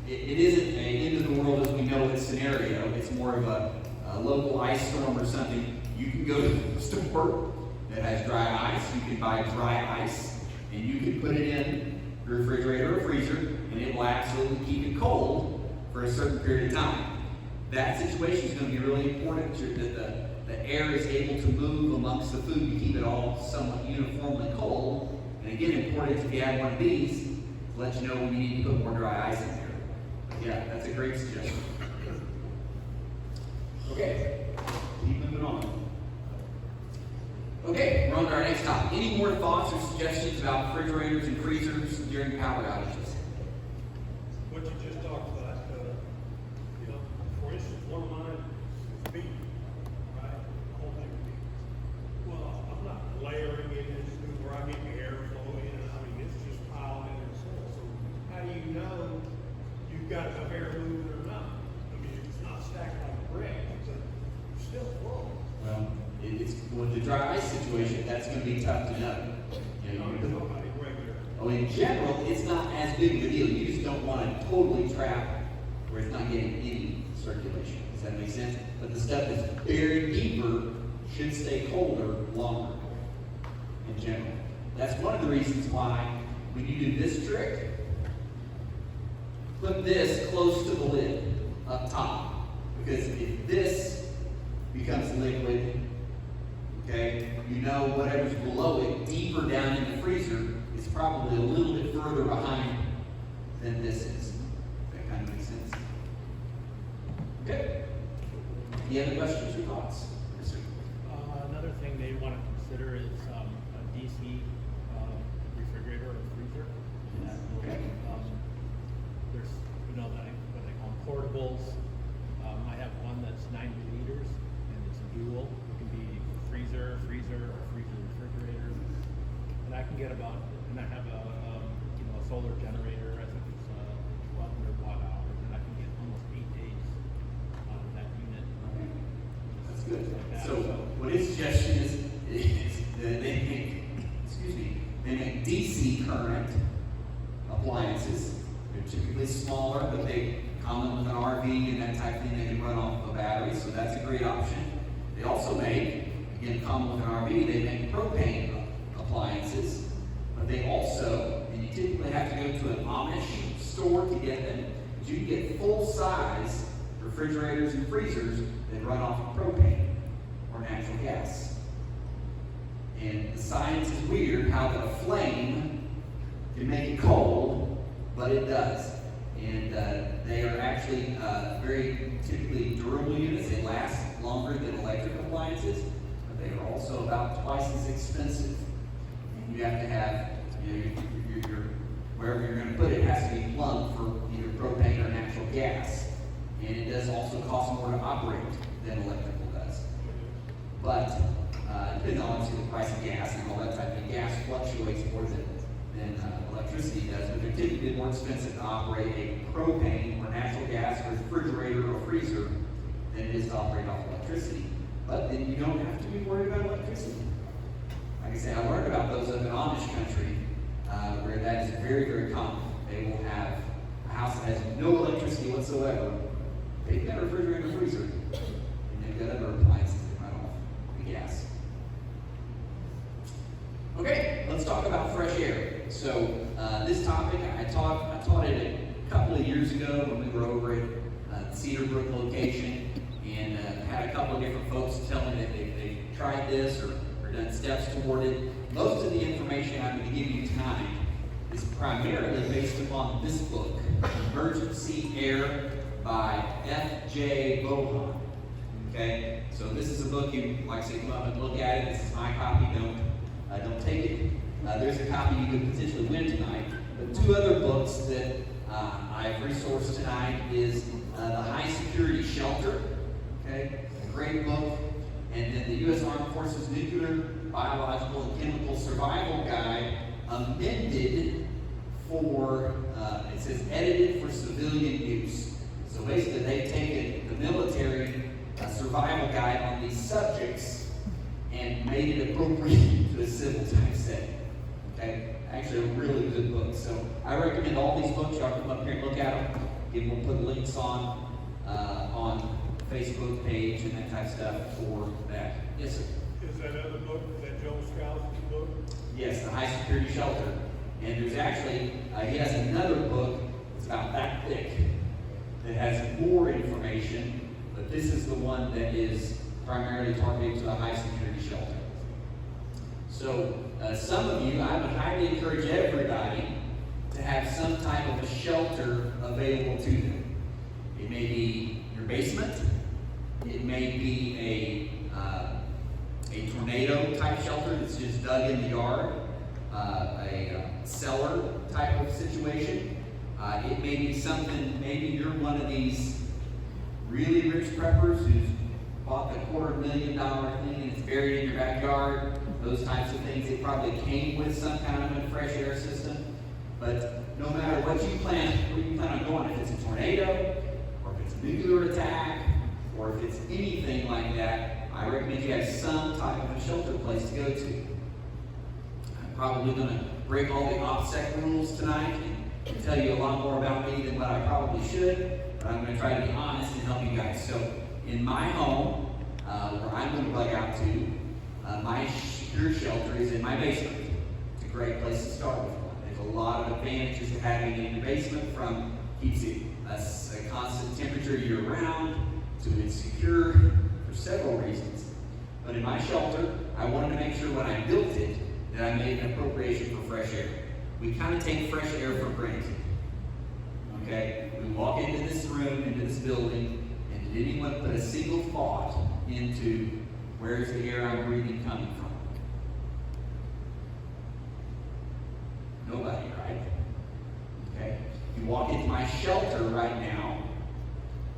it isn't an end of the world as we know it scenario, it's more of a local ice storm or something, you can go to a store that has dry ice, you can buy dry ice, and you can put it in your refrigerator or freezer, and it will absolutely keep it cold for a certain period of time. That situation is going to be really important that the air is able to move amongst the food to keep it all somewhat uniformly cold. And again, important if you have one of these to let you know when you need to put more dry ice in there. Yeah, that's a great suggestion. Okay, keep moving on. Okay, we're on to our next topic. Any more thoughts or suggestions about refrigerators and freezers during power outages? What you just talked about, for instance, one of mine is beef, right? The whole thing is beef. Well, I'm not layering it into where I get the airflow in. I mean, it's just piled in there. So how do you know you've got enough air moving or not? I mean, it's not stacked like bread. It's still full. Well, it's with the dry ice situation, that's going to be tough to know. Oh, in general, it's not as big of a deal. You just don't want to totally trap where it's not getting any circulation. Does that make sense? But the stuff that's buried deeper should stay colder longer in general. That's one of the reasons why when you do this trick, put this close to the lid up top. Because if this becomes liquid, okay, you know whatever's below it, deeper down in the freezer, is probably a little bit further behind than this is. That kind of makes sense. Okay. Any other questions or thoughts? Yes, sir. Another thing they want to consider is a DC refrigerator or freezer. Okay. There's, what they call portables. I have one that's 90 liters, and it's a dual. It can be freezer, or refrigerator. And I can get about, and I have a solar generator. I think it's 1,200 watt hours, and I can get almost 8 days out of that unit. Okay. That's good. Like that, So what his suggestion is that they make DC current appliances. They're typically smaller, but they come with an RV and that type of thing. They can run off of a battery, so that's a great option. They also make, again, come with an RV, they make propane appliances, but they also, and you typically have to go to an Amish store to get them, but you can get full-size refrigerators and freezers that run off of propane or natural gas. And the science is weird how that a flame can make it cold, but it does. And they are actually very typically durable units. They last longer than electric appliances, but they are also about twice as expensive. And you have to have, your wherever you're going to put it has to be plumbed for either propane or natural gas. And it does also cost more to operate than electrical does. But depends on obviously the price of gas and all that type of thing. Gas fluctuates more than electricity does, but they're typically more expensive to operate a propane or natural gas refrigerator or freezer than it is to operate off electricity. But then you don't have to be worried about electricity. Like I said, I learned about those up in Amish country, where that is very, very common. They will have a house that has no electricity whatsoever. They've got a refrigerator and freezer, and they've got other appliances that run off the gas. Okay, let's talk about fresh air. So this topic, I taught it a couple of years ago when we were over at the Cedar Brook location, and had a couple of different folks tell me that they've tried this or done steps toward it. Most of the information I'm going to give you tonight is primarily based upon this book, Emergency Air by F.J. Bohan. Okay, so this is a book you, like I say, come up and look at it. This is my copy. Don't take it. There's a copy you could potentially win tonight. But two other books that I've resourced tonight is The High Security Shelter, okay, a great book, and then the U.S. Armed Forces Nuclear, Biological, and Chemical Survival Guide, amended for, it says edited for civilian use. So basically they've taken the military survival guide on these subjects and made it appropriate to a civil type setting. Okay, actually a really good book. So I recommend all these books. Y'all come up here and look at them. Again, we'll put links on Facebook page and that type of stuff for that. Yes, sir. Is that other book, that Joel Strauss's book? Yes, The High Security Shelter. And there's actually, he has another book that's about that thick that has more information, but this is the one that is primarily targeted to the high security shelter. So some of you, I would highly encourage everybody to have some type of a shelter available to them. It may be your basement. It may be a tornado type shelter that's just dug in the yard, a cellar type of situation. It may be something, maybe you're one of these really rich preppers who's bought the $250,000 thing and it's buried in your backyard. Those types of things, it probably came with some kind of a fresh air system. But no matter what you plan on going, if it's a tornado, or if it's a nuclear attack, or if it's anything like that, I recommend you have some type of a shelter place to go to. I'm probably going to break all the OPSEC rules tonight and tell you a lot more about me than what I probably should, but I'm going to try to be honest and help you guys. So in my home, where I'm going to bug out to, my secure shelter is in my basement. It's a great place to start with. There's a lot of advantages to having it in your basement, from keeps it a constant temperature year round, to it's secure for several reasons. But in my shelter, I wanted to make sure when I built it that I made an appropriation for fresh air. We kind of take fresh air for granted. Okay? We walk into this room, into this building, and did anyone put a single thought into where's the air I'm breathing coming from? Nobody, right? Okay? If you walk into my shelter right now,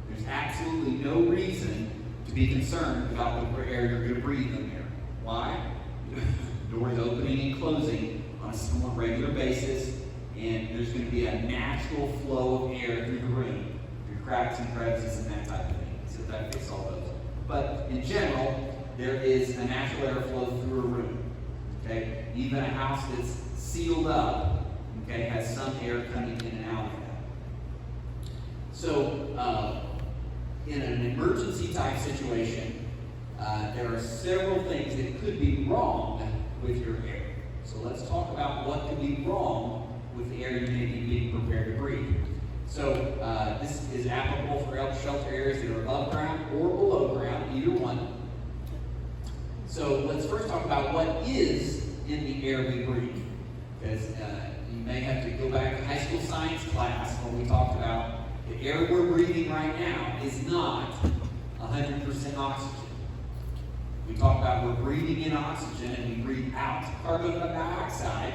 there's absolutely no reason to be concerned about the air you're going to breathe in there. Why? Doors opening and closing on a somewhat regular basis, and there's going to be a natural flow of air through the room, through cracks and crevices and that type of thing. So that fix all those. But in general, there is a natural airflow through a room. Okay? Even a house that's sealed up, okay, has some air coming in and out of that. So, in an emergency type situation, there are several things that could be wrong with your air. So let's talk about what could be wrong with the air you may be being prepared to breathe. So this is applicable for shelter areas that are above ground or below ground, either one. So let's first talk about what is in the air we breathe. Because you may have to go back to high school science class when we talked about the air we're breathing right now is not 100% oxygen. We talk about we're breathing in oxygen and we breathe out carbon dioxide,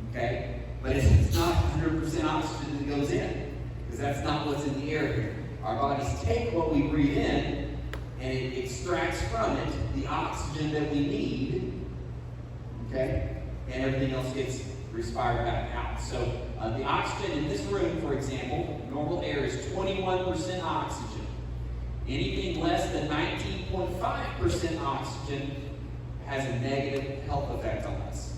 okay? But it's not 100% oxygen that goes in, because that's not what's in the air here. Our bodies take what we breathe in and it extracts from it the oxygen that we need, okay? And everything else gets respired back out. So the oxygen in this room, for example, normal air is 21% oxygen. Anything less than 19.5% oxygen has a negative health effect on us.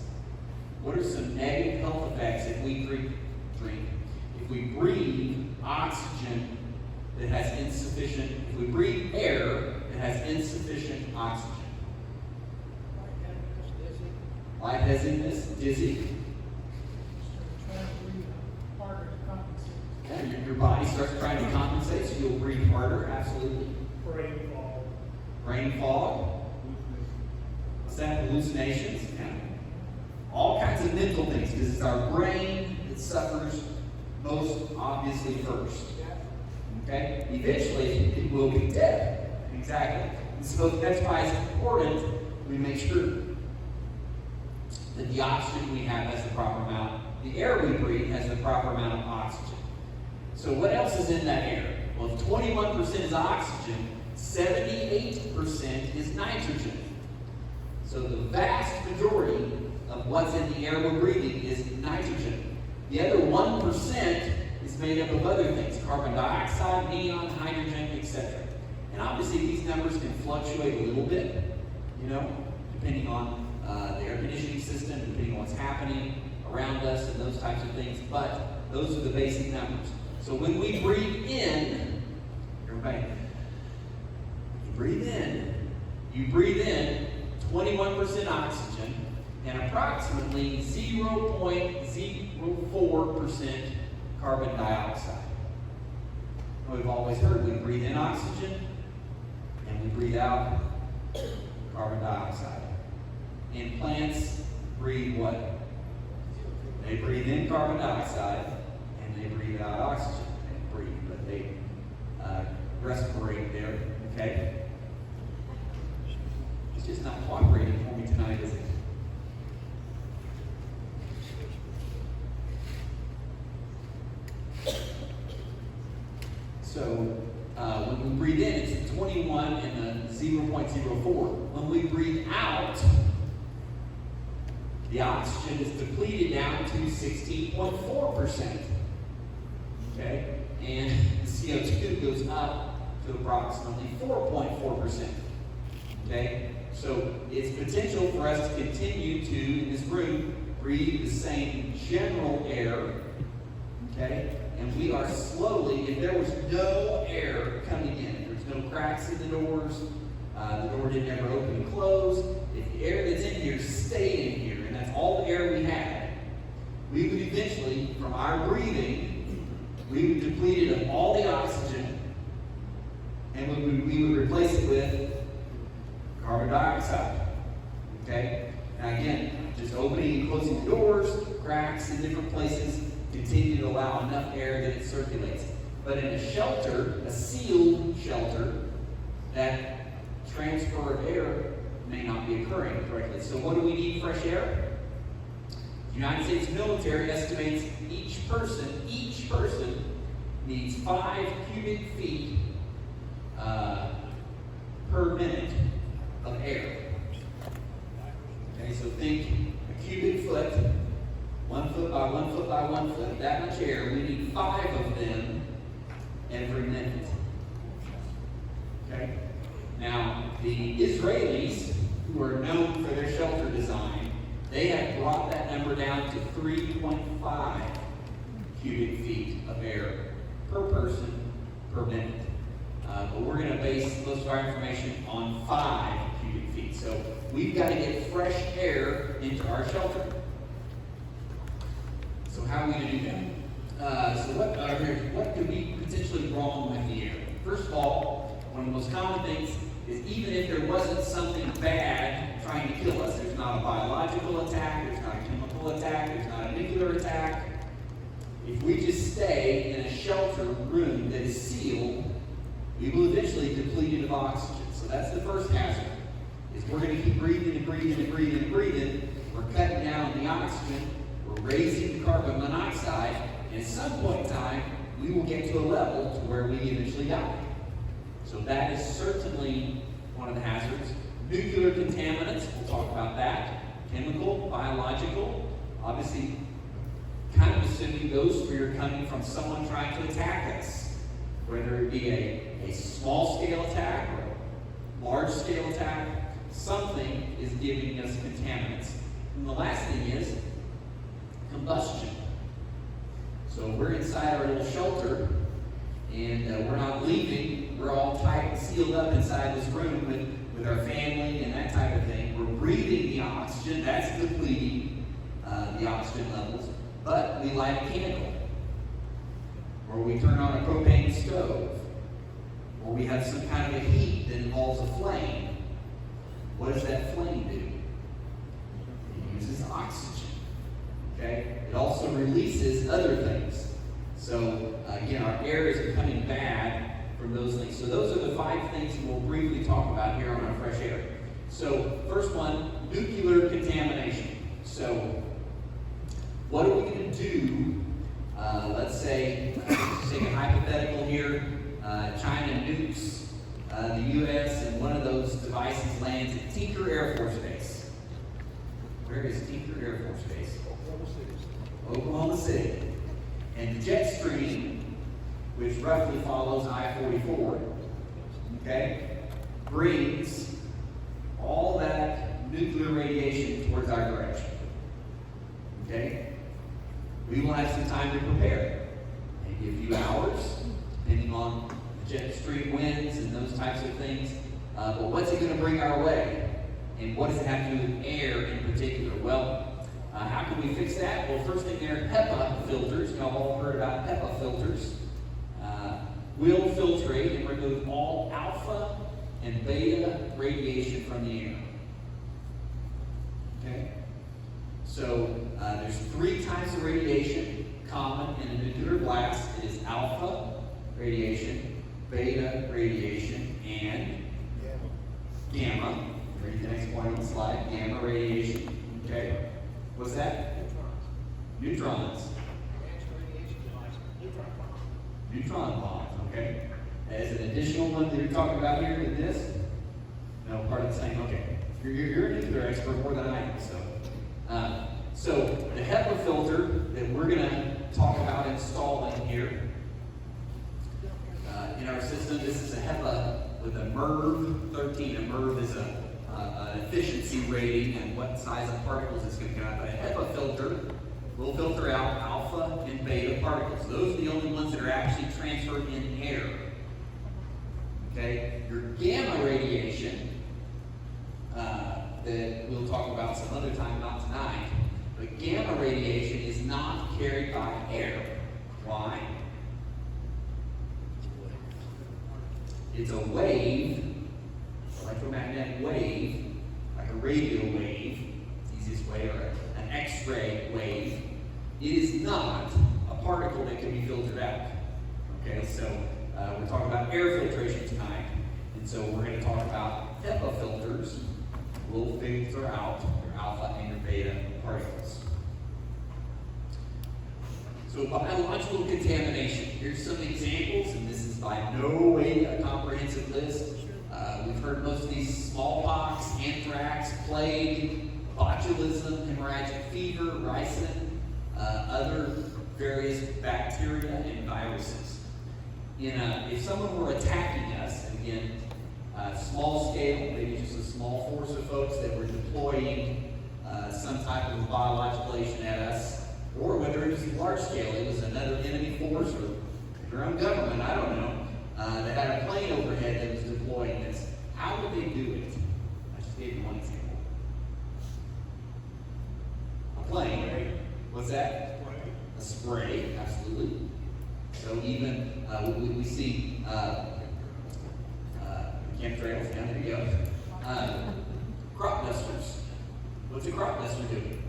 What are some negative health effects if we drink? If we breathe oxygen that has insufficient, if we breathe air that has insufficient oxygen. Lightheadedness, dizzy. Yeah, your body starts trying to compensate, so you'll breathe harder, absolutely. Brain fog. What's that? Hallucinations. Yeah. All kinds of mental things, because it's our brain that suffers most obviously first. Okay? Eventually, it will be dead. Exactly. And so that's why it's important we make sure that the oxygen we have has the proper amount, the air we breathe has the proper amount of oxygen. So what else is in that air? Well, if 21% is oxygen, 78% is nitrogen. So the vast majority of what's in the air we're breathing is nitrogen. The other 1% is made up of other things, carbon dioxide, neon, hydrogen, etc. And obviously these numbers can fluctuate a little bit, depending on the air conditioning system, depending on what's happening around us and those types of things, but those are the basic numbers. So when we breathe in, everybody, you breathe in 21% oxygen and approximately 0.04% carbon dioxide. We've always heard we breathe in oxygen and we breathe out carbon dioxide. And plants breathe what? They breathe in carbon dioxide and they breathe out oxygen. They breathe, but they respirate there, okay? It's just not cooperating for me tonight, is it? So when we breathe in, it's 21 and the 0.04. When we breathe out, the oxygen is depleted down to 16.4%. Okay? And the CO2 goes up to approximately 4.4%. Okay? So it's potential for us to continue to, in this room, breathe the same general air. Okay? And we are slowly, if there was no air coming in, if there's no cracks in the doors, the door didn't ever open and close, if the air that's in here stayed in here, and that's all the air we had, we would eventually, from our breathing, we would deplete it of all the oxygen, and we would replace it with carbon dioxide. Okay? Now again, just opening and closing the doors, cracks in different places, continue to allow enough air that it circulates. But in a shelter, a sealed shelter, that transfer of air may not be occurring correctly. So what do we need fresh air? The United States military estimates each person needs 5 cubic feet per minute of air. Okay, so think a cubic foot, 1 foot by 1 foot by 1 foot, that much air. We need 5 of them every minute. Okay? Now, the Israelis, who are known for their shelter design, they have brought that number down to 3.5 cubic feet of air per person per minute. But we're going to base most of our information on 5 cubic feet. So we've got to get fresh air into our shelter. So how are we going to do that? what could be potentially wrong with the air? First of all, one of the most common things is even if there wasn't something bad trying to kill us, there's not a biological attack, there's not a chemical attack, there's not a nuclear attack. If we just stay in a shelter room that is sealed, we will eventually deplete it of oxygen. So that's the first hazard, is we're going to keep breathing and breathing and breathing and breathing. We're cutting down the oxygen, we're raising the carbon monoxide, and at some point in time, we will get to a level to where we eventually die. So that is certainly one of the hazards. Nuclear contaminants, we'll talk about that. Chemical, biological, obviously kind of assuming those three are coming from someone trying to attack us. Whether it be a small scale attack or a large scale attack, something is giving us contaminants. And the last thing is combustion. So we're inside our little shelter, and we're not leaving. We're all tight and sealed up inside this room with our family and that type of thing. We're breathing the oxygen. That's depleting the oxygen levels. But we light a candle, or we turn on a propane stove, or we have some kind of a heat that involves a flame. What does that flame do? It uses oxygen. Okay? It also releases other things. So again, our air is becoming bad from those things. So those are the 5 things we'll briefly talk about here on our fresh air. So first one, nuclear contamination. So what are we going to do? Let's say, take a hypothetical here. China nukes the U.S. and one of those devices lands at Tinker Air Force Base. Where is Tinker Air Force Base? Oklahoma City. And the jet stream, which roughly follows I-44, okay, brings all that nuclear radiation towards our direction. Okay? We will have some time to prepare. Maybe a few hours, depending on the jet stream winds and those types of things. But what's it going to bring our way? And what does it have to do with air in particular? Well, how can we fix that? Well, first thing there, HEPA filters. Y'all all heard about HEPA filters. Will filtrate and remove all alpha and beta radiation from the air. Okay? So there's 3 types of radiation common in a nuclear blast. It is alpha radiation, beta radiation, and gamma. Read the next point on the slide. Gamma radiation. Okay? What's that? Neutrons. Advanced radiation device, neutron bomb. Neutron bombs. Okay? As an additional one that you're talking about here in this? No, part of the same. Okay. You're a nuclear expert more than I am, so. So the HEPA filter that we're going to talk about installing here in our system, this is a HEPA with a MERV 13. A MERV is an efficiency rating and what size of particles it's going to get. But a HEPA filter will filter out alpha and beta particles. Those are the only ones that are actually transferred in air. Okay? Your gamma radiation, that we'll talk about some other time, not tonight, but gamma radiation is not carried by air. Why? It's a wave, electromagnetic wave, like a radio wave, easiest way, or an X-ray wave. It is not a particle that can be filtered out. Okay, so we're talking about air filtration tonight, and so we're going to talk about HEPA filters. Will filter out your alpha and your beta particles. So biological contamination. Here's some examples, and this is by no way a comprehensive list. We've heard most of these: smallpox, anthrax, plague, botulism, hemorrhagic fever, ricin, other various bacteria and viruses. If someone were attacking us, and again, small scale, maybe just a small force of folks that were deploying some type of biological agent at us, or whether it was large scale, it was another enemy force or your own government, I don't know, that had a plane overhead that was deploying this. How would they do it? I just gave you one example. A plane, right? What's that? A spray, absolutely. we go. Crop dusters. What's a crop duster doing?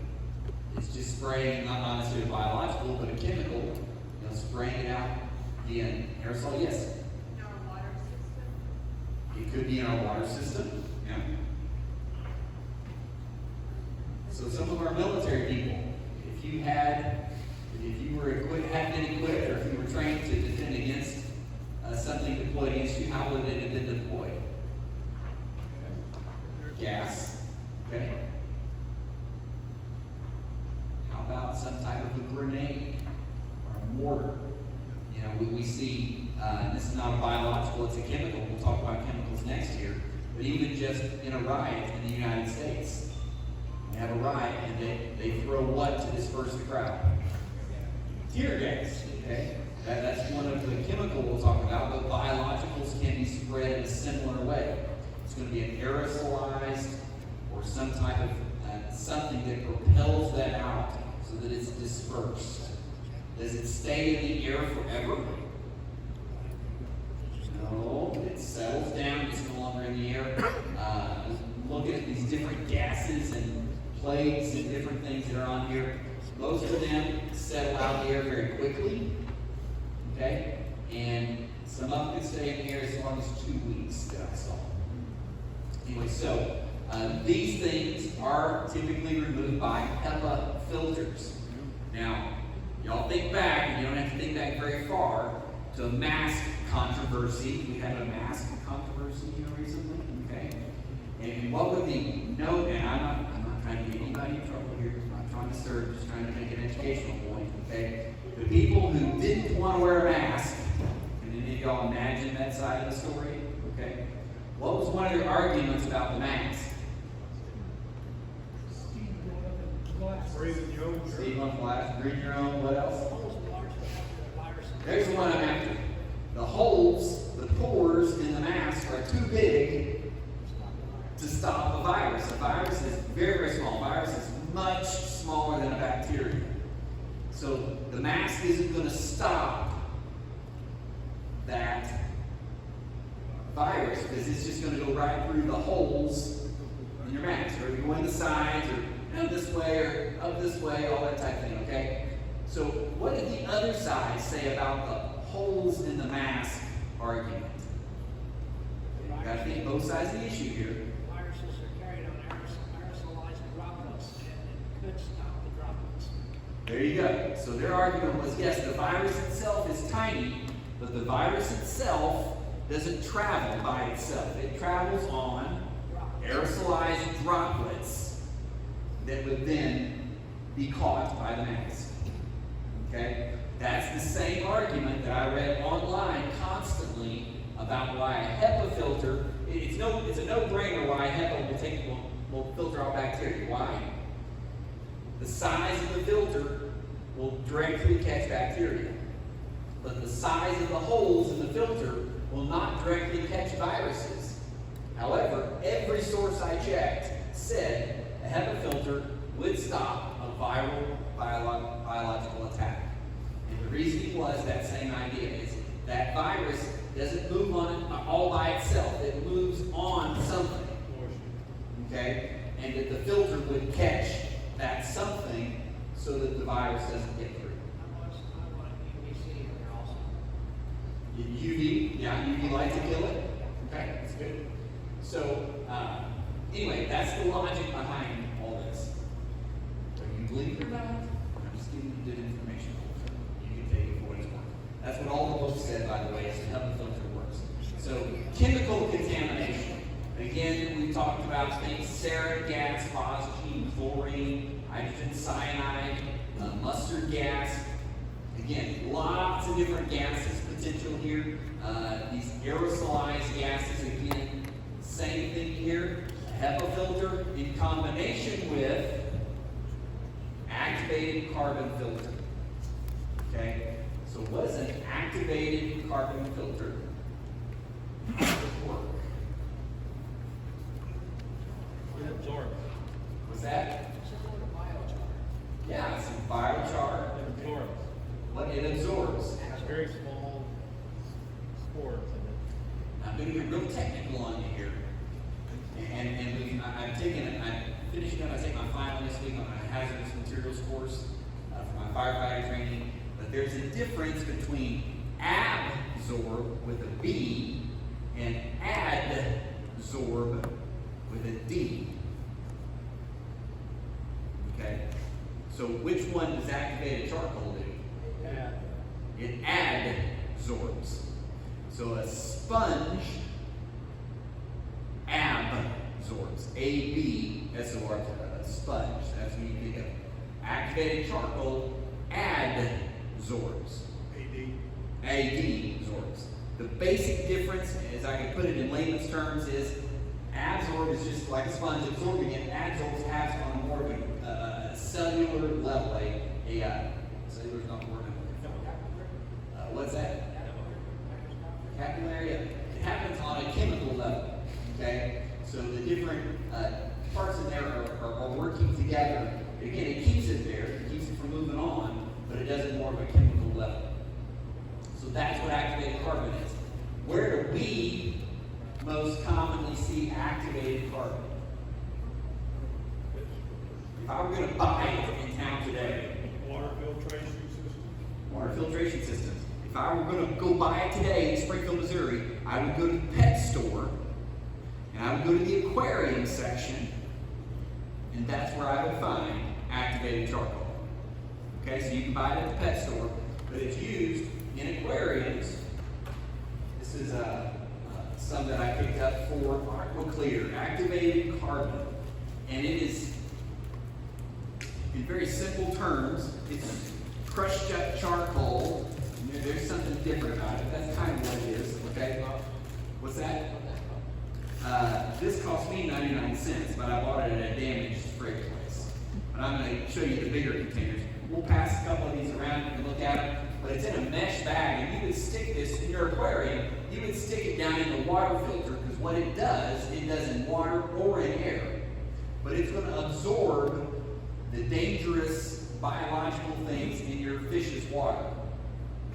It's just spraying, not necessarily biological, but a chemical, spraying it out via an aerosol. Yes? In our water system. It could be in our water system. Yeah. So some of our military people, if you were had been equipped, or if you were trained to defend against something deployed against you, how would it have been deployed? Gas. Okay. How about some type of a grenade or a mortar? We see, this is not a biological, it's a chemical. We'll talk about chemicals next year. But even just in a riot in the United States, we have a riot and they throw what to disperse the crowd? Tear gas. Okay? That's one of the chemicals we'll talk about, but biologicals can be spread in a similar way. It's going to be an aerosolized or some type of something that propels that out so that it's dispersed. Does it stay in the air forever? No, it settles down, it's no longer in the air. Looking at these different gases and plagues and different things that are on here, most of them settle out of the air very quickly. Okay? And some of them can stay in the air as long as 2 weeks that I saw. Anyway, so these things are typically removed by HEPA filters. Now, y'all think back, and you don't have to think back very far, to a mask controversy. We had a mask controversy recently, okay? And what would be known, and I'm not trying to get anybody in trouble here, I'm not trying to serve, just trying to make an educational point, okay? The people who didn't want to wear a mask, can any of y'all imagine that side of the story? Okay? What was one of their arguments about the mask? Breathing your own Steve on flash, breathe your own, what else? Holes large enough for the virus. There's the one I'm after. The holes, the pores in the mask are too big to stop a virus. A virus is very, very small. A virus is much smaller than a bacteria. So the mask isn't going to stop that virus because it's just going to go right through the holes in your mask, or go in the sides, or this way, or up this way, all that type of thing, okay? So what did the other side say about the holes in the mask argument? You got to think both sides of the issue here. Viruses are carried on aerosolized droplets, and it could stop the droplets. There you go. So their argument was, yes, the virus itself is tiny, but the virus itself doesn't travel by itself. It travels on aerosolized droplets that would then be caught by the mask. Okay? That's the same argument that I read online constantly about why a HEPA filter, it's a no-brainer why HEPA will filter out bacteria. Why? The size of the filter will directly catch bacteria. But the size of the holes in the filter will not directly catch viruses. However, every source I checked said a HEPA filter would stop a viral biological attack. And the reason was that same idea is that virus doesn't move on it all by itself. It moves on something. Okay? And that the filter would catch that something so that the virus doesn't get through. I want UVC in there also. UV, yeah, UV light to kill it. Okay, that's good. So, anyway, that's the logic behind all this. Whether you believe it or not, I'm just giving you good information. You can take it for what it's worth. That's what all the books said, by the way, is how the filter works. So, chemical contamination. Again, we talked about things: sarin gas, phosgene, chlorine, hydrogen cyanide, mustard gas. Again, lots of different gases potential here. These aerosolized gases, again, same thing here. A HEPA filter in combination with activated carbon filter. Okay? So what does an activated carbon filter work? It absorbs. What's that? Similar to biochar. Yeah, it's a biochar. It absorbs. What it absorbs. It has very small spores in it. I'm going to get real technical on you here. final this week on a hazardous materials course for my firefighter training. But there's a difference between absorb with a B and adsorb with a D. Okay? So which one does activated charcoal do? It adsorbs. So a sponge absorbs. A-B-S-O-R-B, a sponge. That's what you think of. Activated charcoal adsorbs. Adsorbs. The basic difference, as I can put it in layman's terms, is adsorb is just like a sponge absorbing it. Adsorbs has on a more of a cellular level. Cellular's not the word. What's that? Capillary. It happens on a chemical level. Okay? So the different parts in there are working together. Again, it keeps it there. It keeps it from moving on, but it does it more of a chemical level. So that's what activated carbon is. Where do we most commonly see activated carbon? If I were going to buy it in town today, Water filtration system. water filtration systems. If I were going to go buy it today in Springfield, Missouri, I would go to the pet store, and I would go to the aquarium section, and that's where I would find activated charcoal. Okay, so you can buy it at the pet store, but it's used in aquariums. This is some that I picked up for AquaClear, activated carbon, and it is, in very simple terms, it's crushed up charcoal. There's something different about it. That's kind of what it is. Okay? What's that? This cost me 99 cents, but I bought it at a damaged freight place. But I'm going to show you the bigger containers. We'll pass a couple of these around. You can look at them. But it's in a mesh bag, and you would stick this in your aquarium. You would stick it down in the water filter, because what it does in water or in air. But it's going to absorb the dangerous biological things in your fish's water.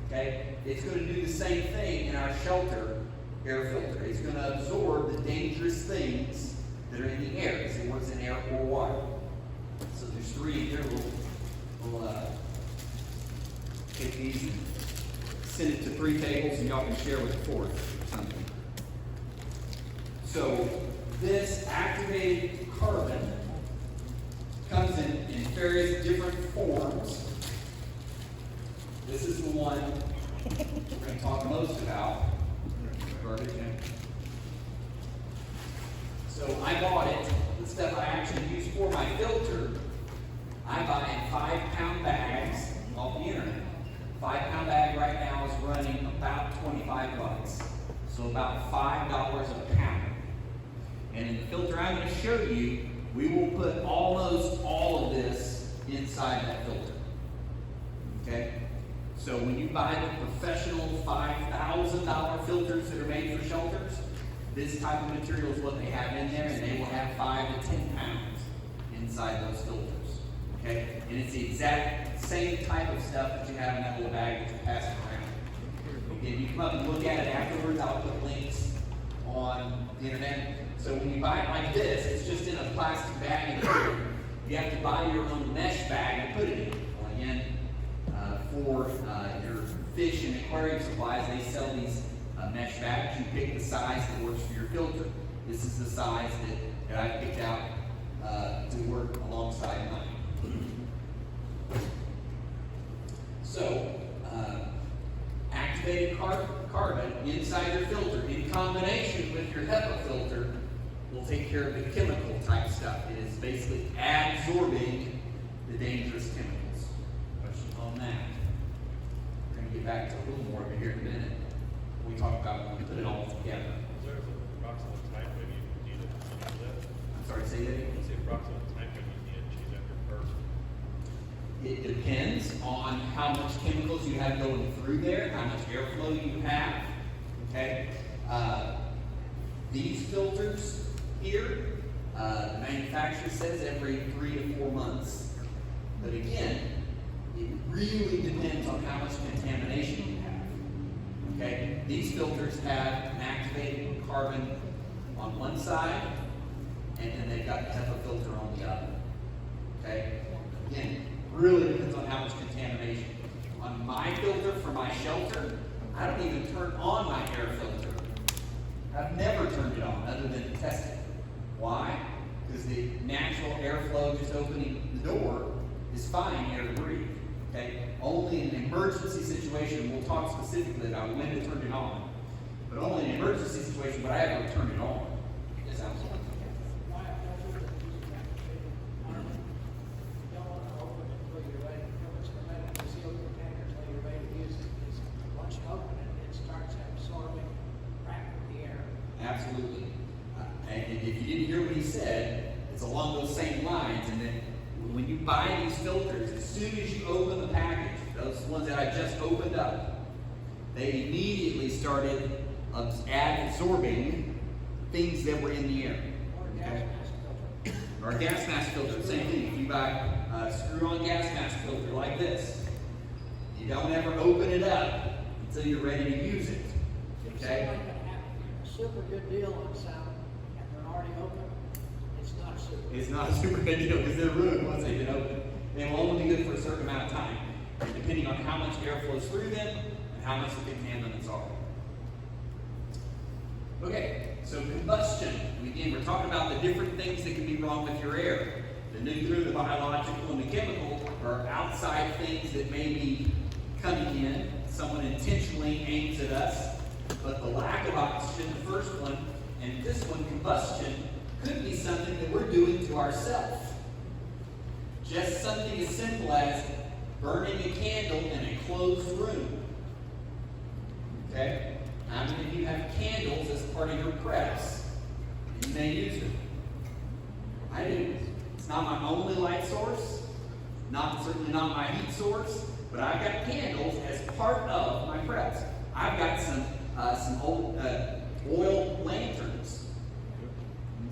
Okay? It's going to do the same thing in our shelter air filter. It's going to absorb the dangerous things that are in the air, because it works in air or water. So there's three here. We'll take these and send it to 3 tables, and y'all can share with the 4th or something. So this activated carbon comes in various different forms. This is the one we're going to talk most about. So I bought it, the stuff I actually use for my filter, I buy in 5-pound bags off the internet. 5-pound bag right now is running about 25 bucks. So about $5 a pound. And in the filter I'm going to show you, we will put almost all of this inside that filter. Okay? So when you buy the professional $5,000 filters that are made for shelters, this type of material is what they have in there, and they will have 5 to 10 pounds inside those filters. Okay? And it's the exact same type of stuff that you have in that little bag that you're passing around. Again, you come up and look at it afterwards. I'll put links on the internet. So when you buy it like this, it's just in a plastic bag in here. You have to buy your own mesh bag and put it in. Well, again, for your fish and aquarium supplies, they sell these mesh bags. You pick the size that works for your filter. This is the size that I picked out to work alongside mine. So, activated carbon inside your filter in combination with your HEPA filter will take care of the chemical type stuff. It is basically absorbing the dangerous chemicals. Question on that? We're going to get back to a little more of it here in a minute. We talk about when we put it all together. Is there an approximate time when you need to use that? I'm sorry, say that again. What's the approximate time when you need to use that first? It depends on how much chemicals you have going through there, how much airflow you have. Okay? These filters here, the manufacturer says every 3 to 4 months. But again, it really depends on how much contamination you have. Okay? These filters have an activated carbon on one side, and then they've got the HEPA filter on the other. Okay? Again, really depends on how much contamination. On my filter for my shelter, I don't even turn on my air filter. I've never turned it on other than to test it. Why? Because the natural airflow just opening the door is fine air to breathe. Okay? Only in an emergency situation, we'll talk specifically about when to turn it on. But only in an emergency situation would I ever turn it on. It sounds like. Why, that's what they're using that for. You don't want to open it until you're ready, nobody's going to seal the container until you're ready to use it. Because once you open it, it starts absorbing rapidly air. Absolutely. And if you didn't hear what he said, it's along those same lines. And then when you buy these filters, as soon as you open the package, those ones that I just opened up, they immediately started absorbing things that were in the air. Or a gas mask filter. Or a gas mask filter, same thing. If you buy a screw-on gas mask filter like this, you don't ever open it up until you're ready to use it. Okay? Somebody can have a super good deal on some, and they're already open, it's not super. It's not a super good deal because they're ruined once they've been opened. They will only be good for a certain amount of time, depending on how much air flows through them and how much the contaminants are. Okay, so combustion. Again, we're talking about the different things that can be wrong with your air. The nuclear, the biological, and the chemical are outside things that may be coming in. Someone intentionally aims at us. But the lack of oxygen, the first one, and this one, combustion, could be something that we're doing to ourselves. Just something as simple as burning a candle in a closed room. Okay? How many of you have candles as part of your preps? And you may use them. I do. It's not my only light source, certainly not my heat source, but I've got candles as part of my preps. I've got some old oil lanterns.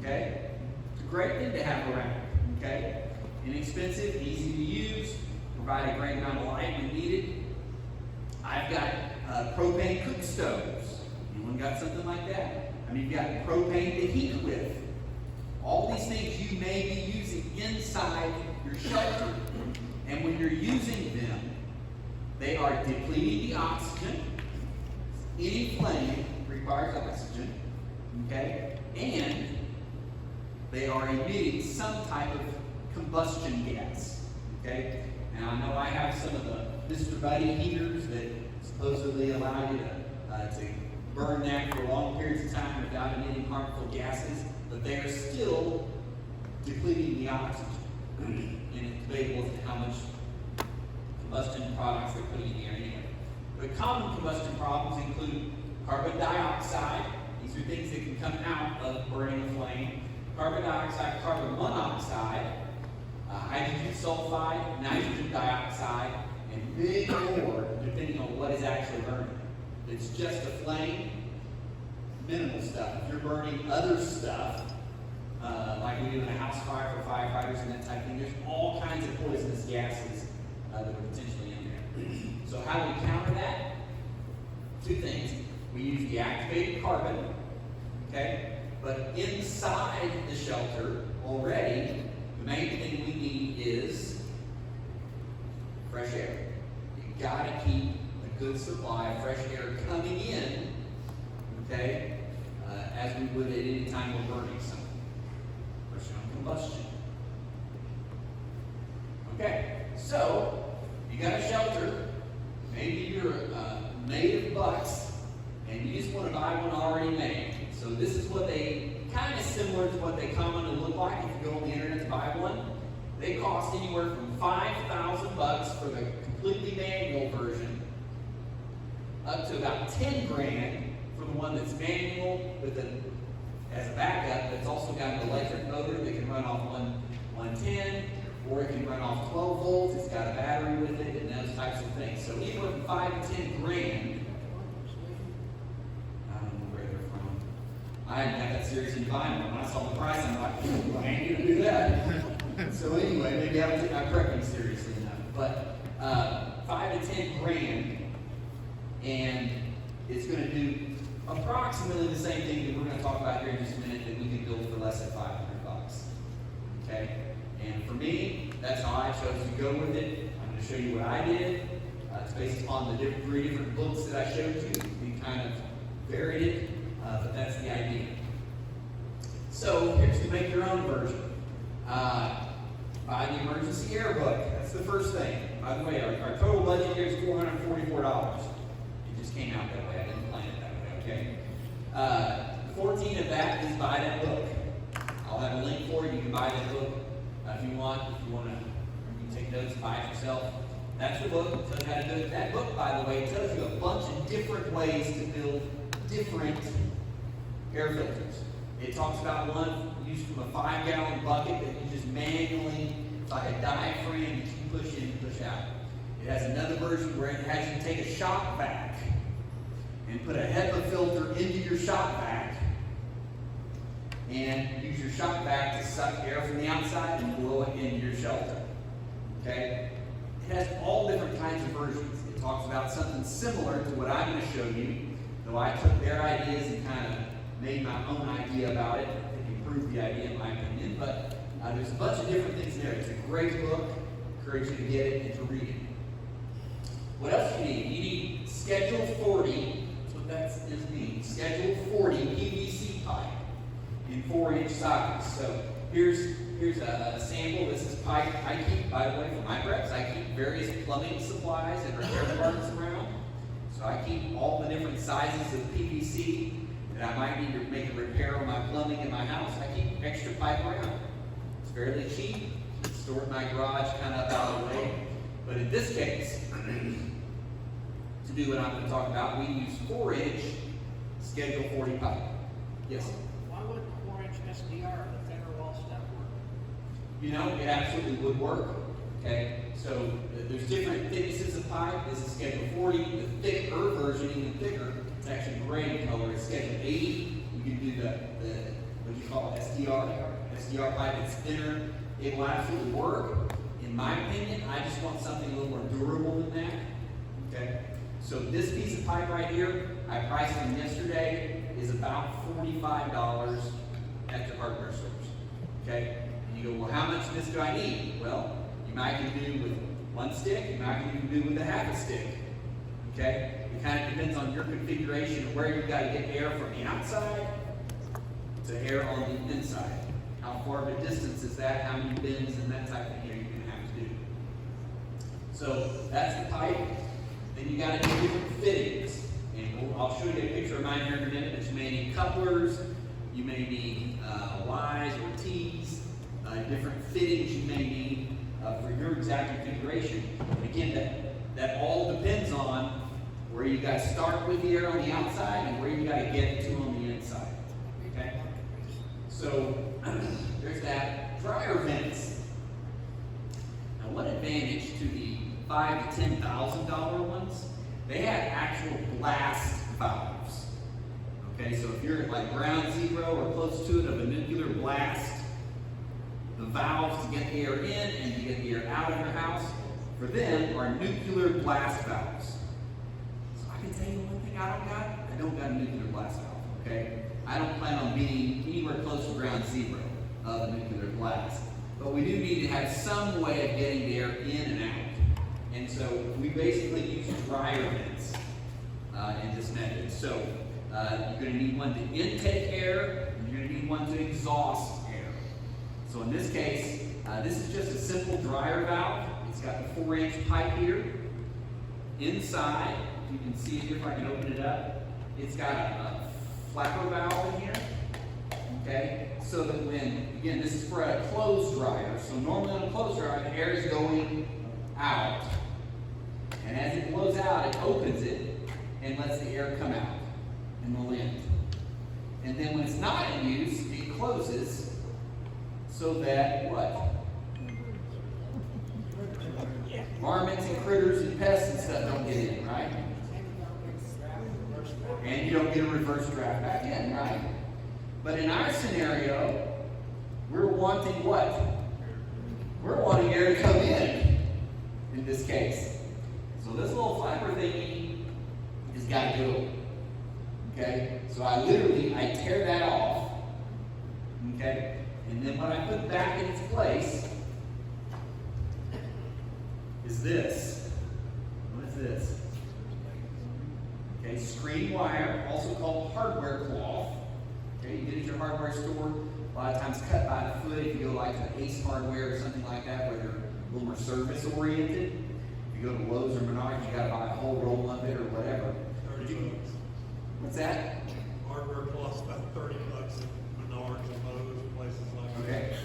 Okay? It's a great thing to have around. Okay? Inexpensive, easy to use, provide a great amount of light when needed. I've got propane cook stoves. Anyone got something like that? I mean, you've got propane to heat with. All these things you may be using inside your shelter. And when you're using them, they are depleting the oxygen. Any flame requires oxygen. Okay? And they are emitting some type of combustion gas. Okay? Now, I know I have some of the Mr. Buddy heaters that supposedly allow you to burn that for long periods of time without emitting harmful gases, but they are still depleting the oxygen. And it's debatable as to how much combustion products they're putting in the air anyway. But common combustion problems include carbon dioxide. These are things that can come out of burning a flame. Carbon dioxide, carbon monoxide, hydrogen sulfide, nitrogen dioxide, and big more depending on what is actually burning. If it's just a flame, minimal stuff. If you're burning other stuff, like we do in a house fire for firefighters and that type of thing, there's all kinds of poisonous gases that are potentially in there. So how do we counter that? Two things. We use the activated carbon, okay? But inside the shelter already, the main thing we need is fresh air. You gotta keep a good supply of fresh air coming in, okay? As we would at any time we're burning something. Question on combustion. Okay, so you got a shelter. Maybe you're made of bucks, and you just want to buy one already made. So this is what they, kind of similar to what they commonly look like if you go on the internet to buy one. They cost anywhere from $5,000 for the completely manual version, up to about 10 grand for the one that's manual with as a backup, but it's also got an electric motor that can run off 110, or it can run off 12 volts. It's got a battery with it, and those types of things. So anywhere from 5 to 10 grand. I don't know where they're from. I hadn't had that series in mind. When I saw the price, I'm like, I ain't gonna do that. So anyway, maybe I haven't taken my prepping seriously enough. But 5 to 10 grand, and it's going to do approximately the same thing that we're going to talk about here in just a minute that we can build for less than $500. Okay? And for me, That's how I chose to go with it. I'm going to show you what I did. It's based upon the three different books that I showed you. We kind of varied it, but that's the idea. So here's the make your own version. Buy the emergency air book. That's the first thing. By the way, our total budget here is $444. It just came out that way. I didn't plan it that way, okay? 14 of that is buy that book. I'll have a link for it. You can buy that book if you want. If you want to, you can take notes and buy it yourself. That's the book. It tells you how to do it. That book, by the way, tells you a bunch of different ways to build different air filters. It talks about one used from a 5-gallon bucket that you just manually, it's like a diaphragm that you push in and push out. It has another version where it has you take a shock vac and put a HEPA filter into your shock vac and use your shock vac to suck air from the outside and blow it into your shelter. Okay? It has all different kinds of versions. It talks about something similar to what I'm going to show you, though I took their ideas and kind of made my own idea about it. It improved the idea in my opinion, but there's a bunch of different things there. It's a great book. I encourage you to get it and to read it. What else do you need? You need Schedule 40. That's what that means. Schedule 40 PVC pipe in 4-inch sockets. So here's a sample. This is pipe I keep, by the way, for my preps. I keep various plumbing supplies and repair parts around. So I keep all the different sizes of PVC that I might need to make a repair on my plumbing in my house. I keep extra pipe around. It's fairly cheap. It's stored in my garage, kind of out of the way. But in this case, to do what I'm going to talk about, we use 4-inch Schedule 40 pipe. Yes? Why wouldn't 4-inch SDR, the thinner wall stuff, work? You know, it absolutely would work. Okay? So there's different thicknesses of pipe. This is Schedule 40. The thicker version, even thicker, it's actually gray in color. It's Schedule 80. You can do the what do you call it, SDR pipe. It's thinner. It will absolutely work. In my opinion, I just want something a little more durable than that. Okay? So this piece of pipe right here, I priced them yesterday, is about $45 at the hardware stores. Okay? And you go, well, how much of this do I need? Well, you might can do with 1 stick, you might can do with a half a stick. Okay? It kind of depends on your configuration of where you've got to get air from the outside to air on the inside. How far of a distance is that? How many bends and that type of thing you're going to have to do. So that's the pipe. Then you got to do different fittings. And I'll show you a picture of mine here in a minute, but you may need couplers, you may need Ys or Ts, different fittings you may need for your exact configuration. And again, that all depends on where you got to start with the air on the outside and where you got to get it to on the inside. Okay? So there's that. Dryer vents. Now, one advantage to the $5,000 to $10,000 ones, they have actual blast valves. Okay, so if you're at like ground zero or close to it of a nuclear blast, the valves to get the air in and to get the air out of your house, for them, are nuclear blast valves. So I can tell you one thing I don't got a nuclear blast valve, okay? I don't plan on being anywhere close to ground zero of a nuclear blast. But we do need to have some way of getting the air in and out. And so we basically use dryer vents in this method. So you're going to need one to intake air, and you're going to need one to exhaust air. So in this case, this is just a simple dryer valve. It's got the 4-inch pipe here. Inside, you can see it here if I can open it up. It's got a flapper valve in here. Okay, so that when, again, this is for a clothes dryer. So normally on a clothes dryer, the air is going out. And as it blows out, it opens it and lets the air come out in the lint. And then when it's not in use, it closes so that what? Varmints and critters and pests and stuff don't get in, right? And you don't get a reverse draft back in, right? But in our scenario, we're wanting what? We're wanting air to come in this case. So this little flapper thingy has got to go. Okay? So I tear that off. Okay? And then when I put it back in its place, is this. What is this? Okay, screen wire, also called hardware cloth. Okay, you get it at your hardware store. A lot of times cut by the foot. If you go like to Ace Hardware or something like that, where they're a little more service oriented. If you go to Lowe's or Menards, you gotta buy a whole roll of it or whatever. 30 bucks. What's that? Hardware plus about 30 bucks at Menards and Lowe's and places like that. Okay.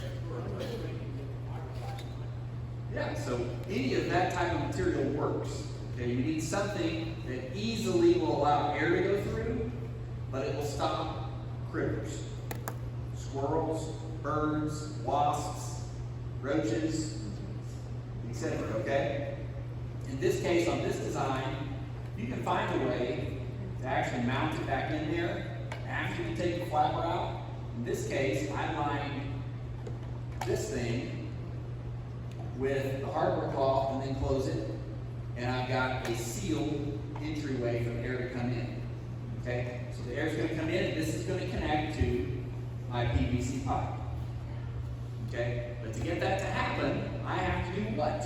Yeah, so any of that type of material works. Okay, you need something that easily will allow air to go through, but it will stop critters. Squirrels, birds, wasps, roaches, etc. Okay? In this case, on this design, you can find a way to actually mount it back in there after you take the flapper out. In this case, I lined this thing with the hardware cloth and then close it, and I've got a sealed entryway for the air to come in. Okay? So the air is going to come in, and this is going to connect to my PVC pipe. Okay? But to get that to happen, I have to do what?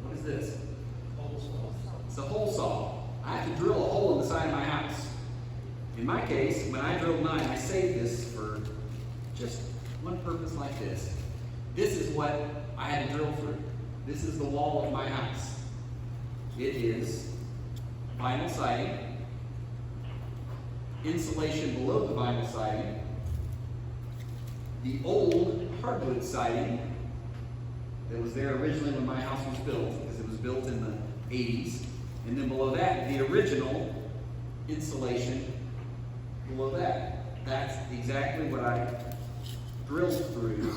What is this? It's a hole saw. I have to drill a hole in the side of my house. In my case, when I drilled mine, I saved this for just one purpose like this. This is what I had to drill through. This is the wall of my house. It is vinyl siding, insulation below the vinyl siding, the old hardwood siding that was there originally when my house was built, because it was built in the 80s, and then below that, the original insulation below that. That's exactly what I drilled through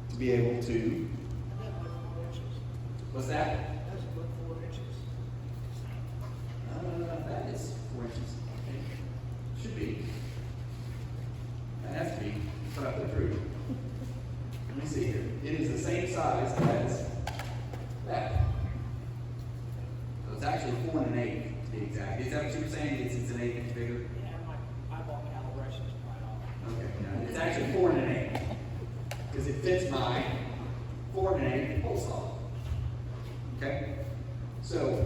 to be able to. What's that? That's about 4 inches. That is 4 inches. Okay. Should be. That has to be. That's what I put through. Let me see here. It is the same size as that. So it's actually 4 1/8 to be exact. Is that what you were saying? It's an 8 inch bigger? Yeah, my eyeball calibration is quite off. Okay. No, it's actually 4 1/8 because it fits my 4 1/8 hole saw. Okay? So,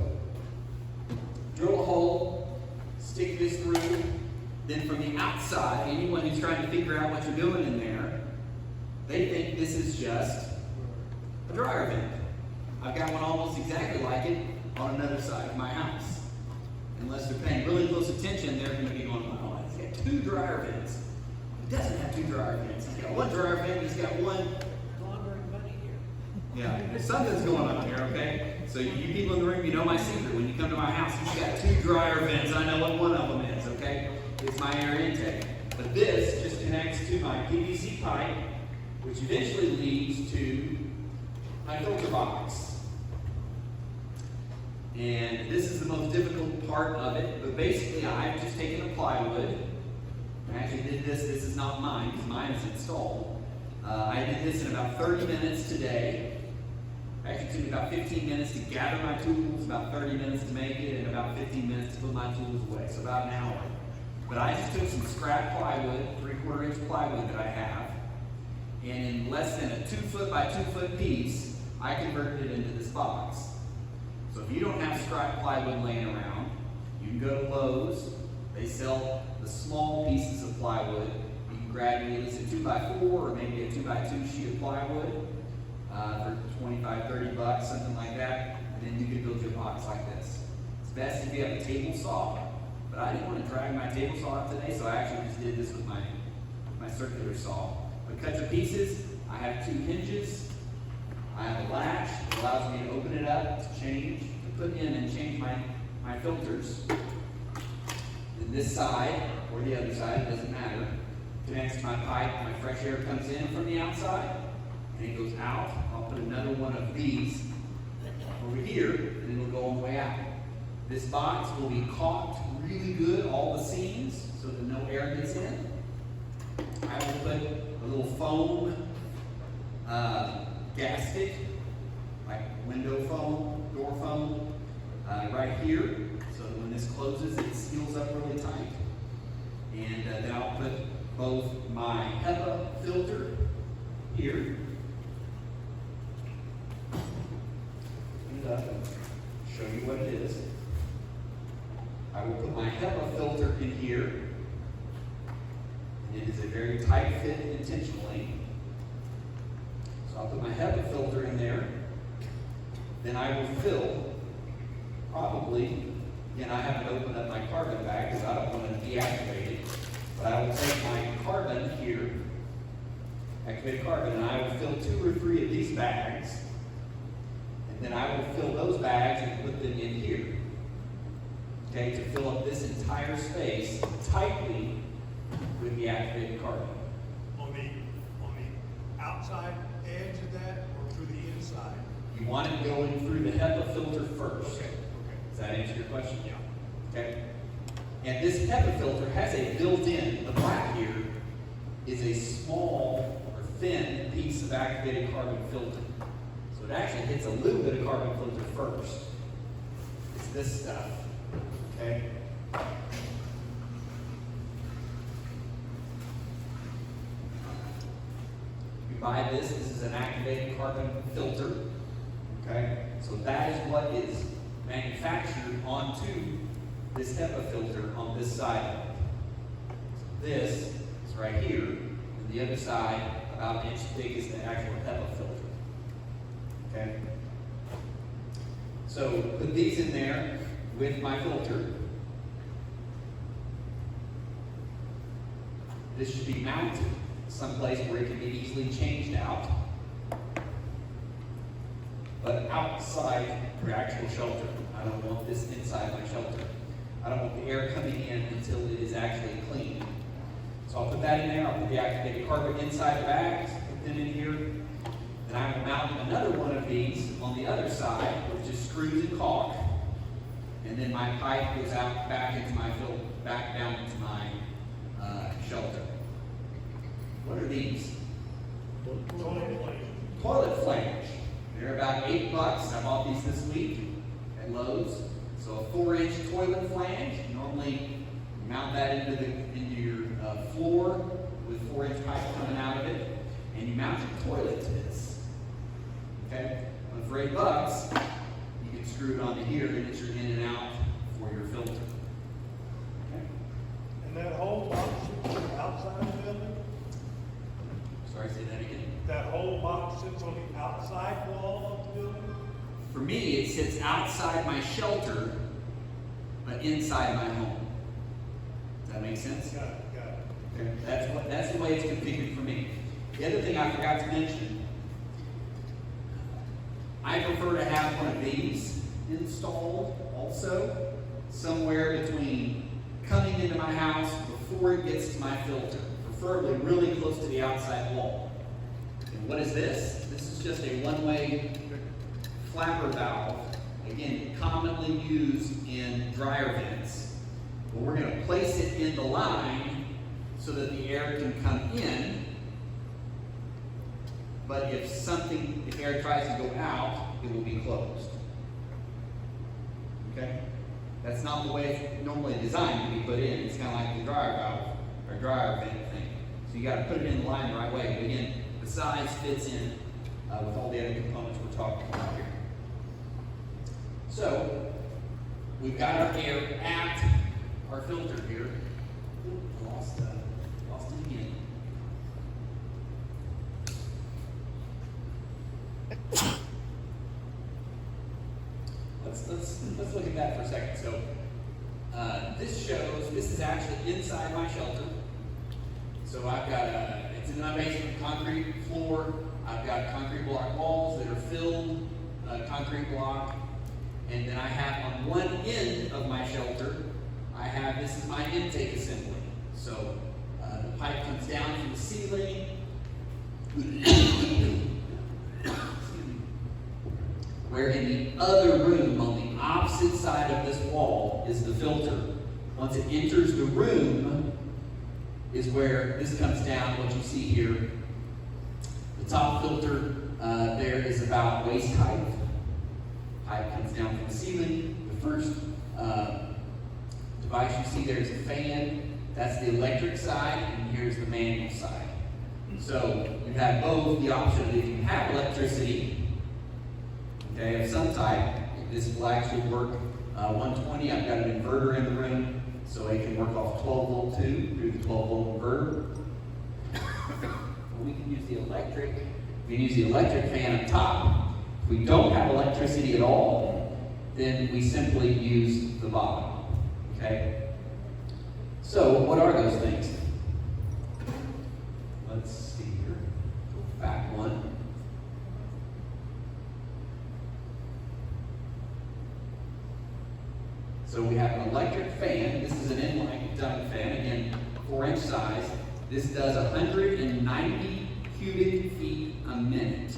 drill a hole, stick this through, then from the outside, anyone who's trying to figure out what you're doing in there, they think this is just a dryer vent. I've got one almost exactly like it on another side of my house. Unless they're paying really close attention, they're going to be going, oh, it's got 2 dryer vents. It doesn't have 2 dryer vents. It's got 1 dryer vent, it's got 1. Laundering money here. Yeah, something's going on here, okay? So you people in the room, you know my secret. When you come to my house, he's got 2 dryer vents. I know what one of them is, okay? It's my air intake. But this just connects to my PVC pipe, which eventually leads to my filter box. And this is the most difficult part of it, but basically I've just taken a plywood. I actually did this is not mine, because mine is installed. I did this in about 30 minutes today. Actually, it took me about 15 minutes to gather my tools, about 30 minutes to make it, and about 15 minutes to put my tools away, so about an hour. But I just took some scrap plywood, 3/4 inch plywood that I have, and in less than a 2 foot by 2 foot piece, I converted it into this box. So if you don't have scrap plywood laying around, you can go to Lowe's. They sell the small pieces of plywood. You can grab at least a 2x4 or maybe a 2x2 sheet of plywood for 25, 30 bucks, something like that. And then you can build your box like this. It's best if you have a table saw, but I didn't want to drag my table saw out today, so I actually just did this with my circular saw. But cut your pieces. I have 2 hinges. I have a latch that allows me to open it up, to change, to put in and change my filters. And this side, or the other side, it doesn't matter, connects to my pipe. My fresh air comes in from the outside, and it goes out. I'll put another one of these over here, and it'll go all the way out. This box will be caulked really good, all the seams, so that no air gets in. I will put a little foam gasket, like window foam, door foam, right here, so that when this closes, it seals up really tight. And then I'll put both my HEPA filter It is a very tight fit intentionally. So I'll put my HEPA filter in there. Then I will fill, probably, again, I haven't opened up my carbon bag because I don't want to deactivate it. But I will take my carbon here, activated carbon, and I will fill 2 or 3 of these bags. And then I will fill those bags and put them in here. Okay, to fill up this entire space tightly with the activated carbon. On the outside edge of that or through the inside? You want it going through the HEPA filter first. Okay. Does that answer your question? Yeah. Okay. And this HEPA filter has a built-in, the black here is a small or thin piece of activated carbon filter. So it actually hits a little bit of carbon filter first. It's this stuff. Okay. You buy this is an activated carbon filter. Okay. So that is what is manufactured onto this HEPA filter on this side. So this is right here, and the other side about an inch thick is the actual HEPA filter. Okay. So put these in there with my filter. This should be mounted someplace where it can be easily changed out, but outside your actual shelter. I don't want this inside my shelter. I don't want the air coming in until it is actually clean. So I'll put that in there. I'll put the activated carbon inside the bags, put them in here. Then I will mount another one of these on the other side with just screws and caulk. And then my pipe goes out back into my filter, back down into my shelter. What are these? Toilet flange. They're about $8. I bought these this week at Lowe's. So a 4-inch toilet flange. Normally you mount that into your floor with 4-inch pipe coming out of it, and you mount your toilet to this. Okay. But for $8, you can screw it onto here, and it's your in and out for your filter. Okay. And that whole box sits on the outside of the building? Sorry, say that again. That whole box sits on the outside wall of the building? For me, it sits outside my shelter, but inside my home. Does that make sense? Got it. Okay. That's the way it's configured for me. The other thing I forgot to mention, I prefer to have one of these installed also somewhere between coming into my house before it gets to my filter, preferably really close to the outside wall. And what is this? This is just a one-way flapper valve, again, commonly used in dryer vents. But we're going to place it in the line so that the air can come in. But if air tries to go out, it will be closed. Okay? That's not the way it's normally designed to be put in. It's kind of like the dryer valve or dryer vent thing. So you got to put it in the line the right way. But again, the size fits in with all the other components we're talking about here. So we've got our air at our filter here. Lost it again. Let's look at that for a second. So this is actually inside my shelter. So I've got it's in my basement, concrete floor. I've got concrete block walls that are filled concrete block, and then I have on one end of my shelter, this is my intake assembly. So the pipe comes down from the ceiling. Where in the other room, on the opposite side of this wall, is the filter. Once it enters the room, is where this comes down, what you see here. The top filter there is about waist height. Pipe comes down from the ceiling. The first device you see there is a fan. That's the electric side, and here's the manual side. So you have both the option of if you have electricity, okay, of some type, this will actually work 120. I've got an inverter in the room, so it can work off 12 volt too through the 12 volt inverter. we can use the electric. We can use the electric fan up top. If we don't have electricity at all, then we simply use the bottom. Okay? So, what are those things? Let's see here. Go back one. So we have an electric fan. This is an inline duct fan, again, 4-inch size. This does 190 cubic feet a minute,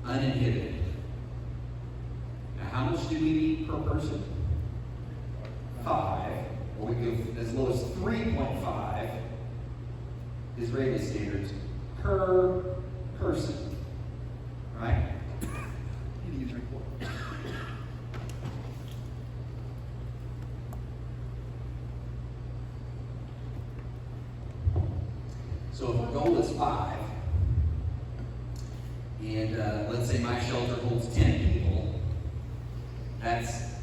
uninhibited. Now, how much do we need per person? 5, or we go as low as 3.5 Israeli standards per person, right? You need to drink water. So if our goal is 5, and let's say my shelter holds 10 people,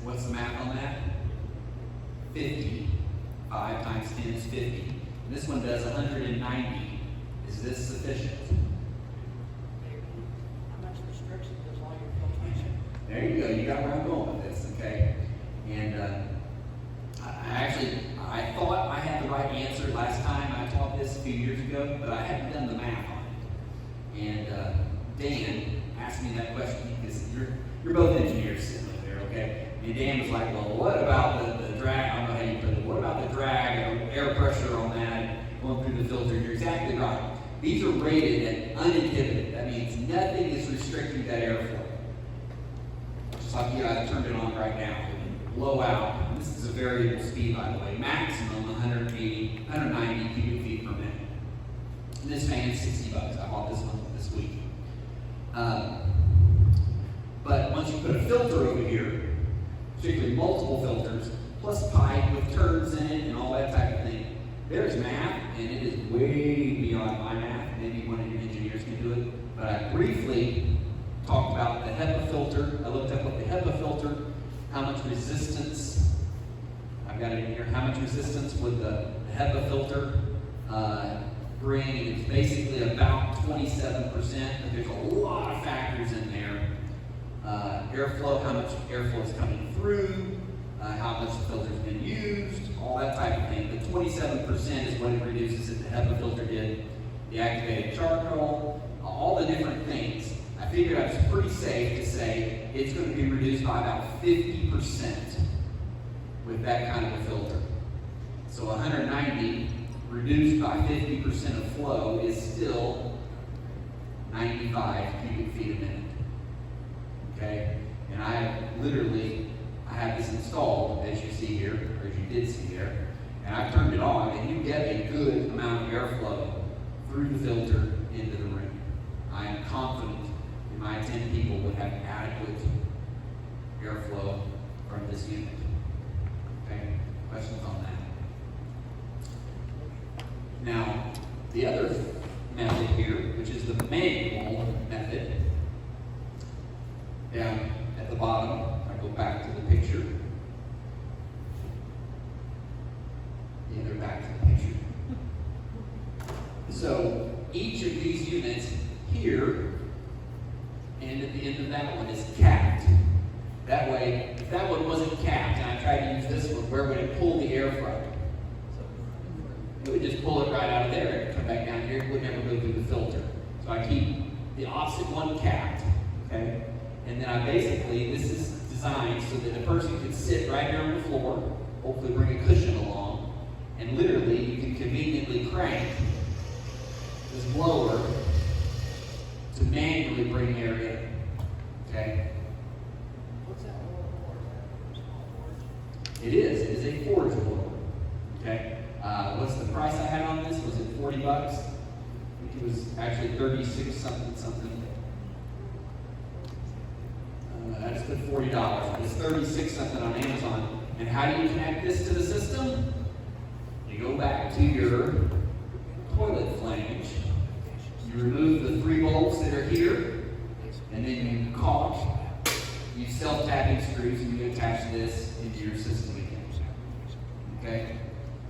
what's the math on that? 50. 5 times 10 is 50. And this one does 190. Is this sufficient? How much restriction does all your filtration? There you go. You got where I'm going with this, okay? And I thought I had the right answer last time I taught this a few years ago, but I hadn't done the math on it. And Dan asked me that question because you're both engineers sitting over there, okay? And Dan was like, well, what about the drag? I don't know how you put it. What about the drag or air pressure on that going through the filter? You're exactly right. These are rated at uninhibited. That means nothing is restricting that airflow. Just like you guys turned it on right now. Blow out. This is a variable speed, by the way. Maximum 190 cubic feet per minute. And this fan's $60. I bought this one this week. But once you put a filter over here, particularly multiple filters, plus pipe with turns in it and all that type of thing, there's math, and it is way beyond my math. Maybe one of your engineers can do it. But I briefly talked about the HEPA filter. I looked up what the HEPA filter, how much resistance, I've got it in here, how much resistance would the HEPA filter bring, and it's basically about 27%, but there's a lot of factors in there. Airflow, how much airflow is coming through, how much the filter's been used, all that type of thing. But 27% is what it reduces that the HEPA filter did. The activated charcoal, all the different things. I figured I was pretty safe to say it's going to be reduced by about 50% with that kind of a filter. So 190 reduced by 50% of flow is still 95 cubic feet a minute. Okay? And I have this installed, as you see here, or as you did see there, and I've turned it on, and you get a good amount of airflow through the filter into the room. I am confident that my 10 people would have adequate airflow from this unit. Okay? Questions on that? Now, the other method here, which is the manual method, down at the bottom, I go back to the picture. Yeah, they're back to the picture. So each of these units here and at the end of that one is capped. That way, if that one wasn't capped and I tried to use this one, where would it pull the air from? It would just pull it right out of there and come back down here. It would never go through the filter. So I keep the opposite one capped, okay? And then I basically, this is designed so that a person can sit right here on the floor, hopefully bring a cushion along, and literally you can conveniently crank this blower to manually bring air in, okay? What's that lower board? Small board? It is a forge blower, okay? What's the price I had on this? Was it $40? I think it was actually 36 something. I just put $40. It's 36 something on Amazon. And how do you connect this to the system? You go back to your toilet flange. You remove the 3 bolts that are here, and then you caulk. You self-tapping screws, and you attach this into your system again. Okay?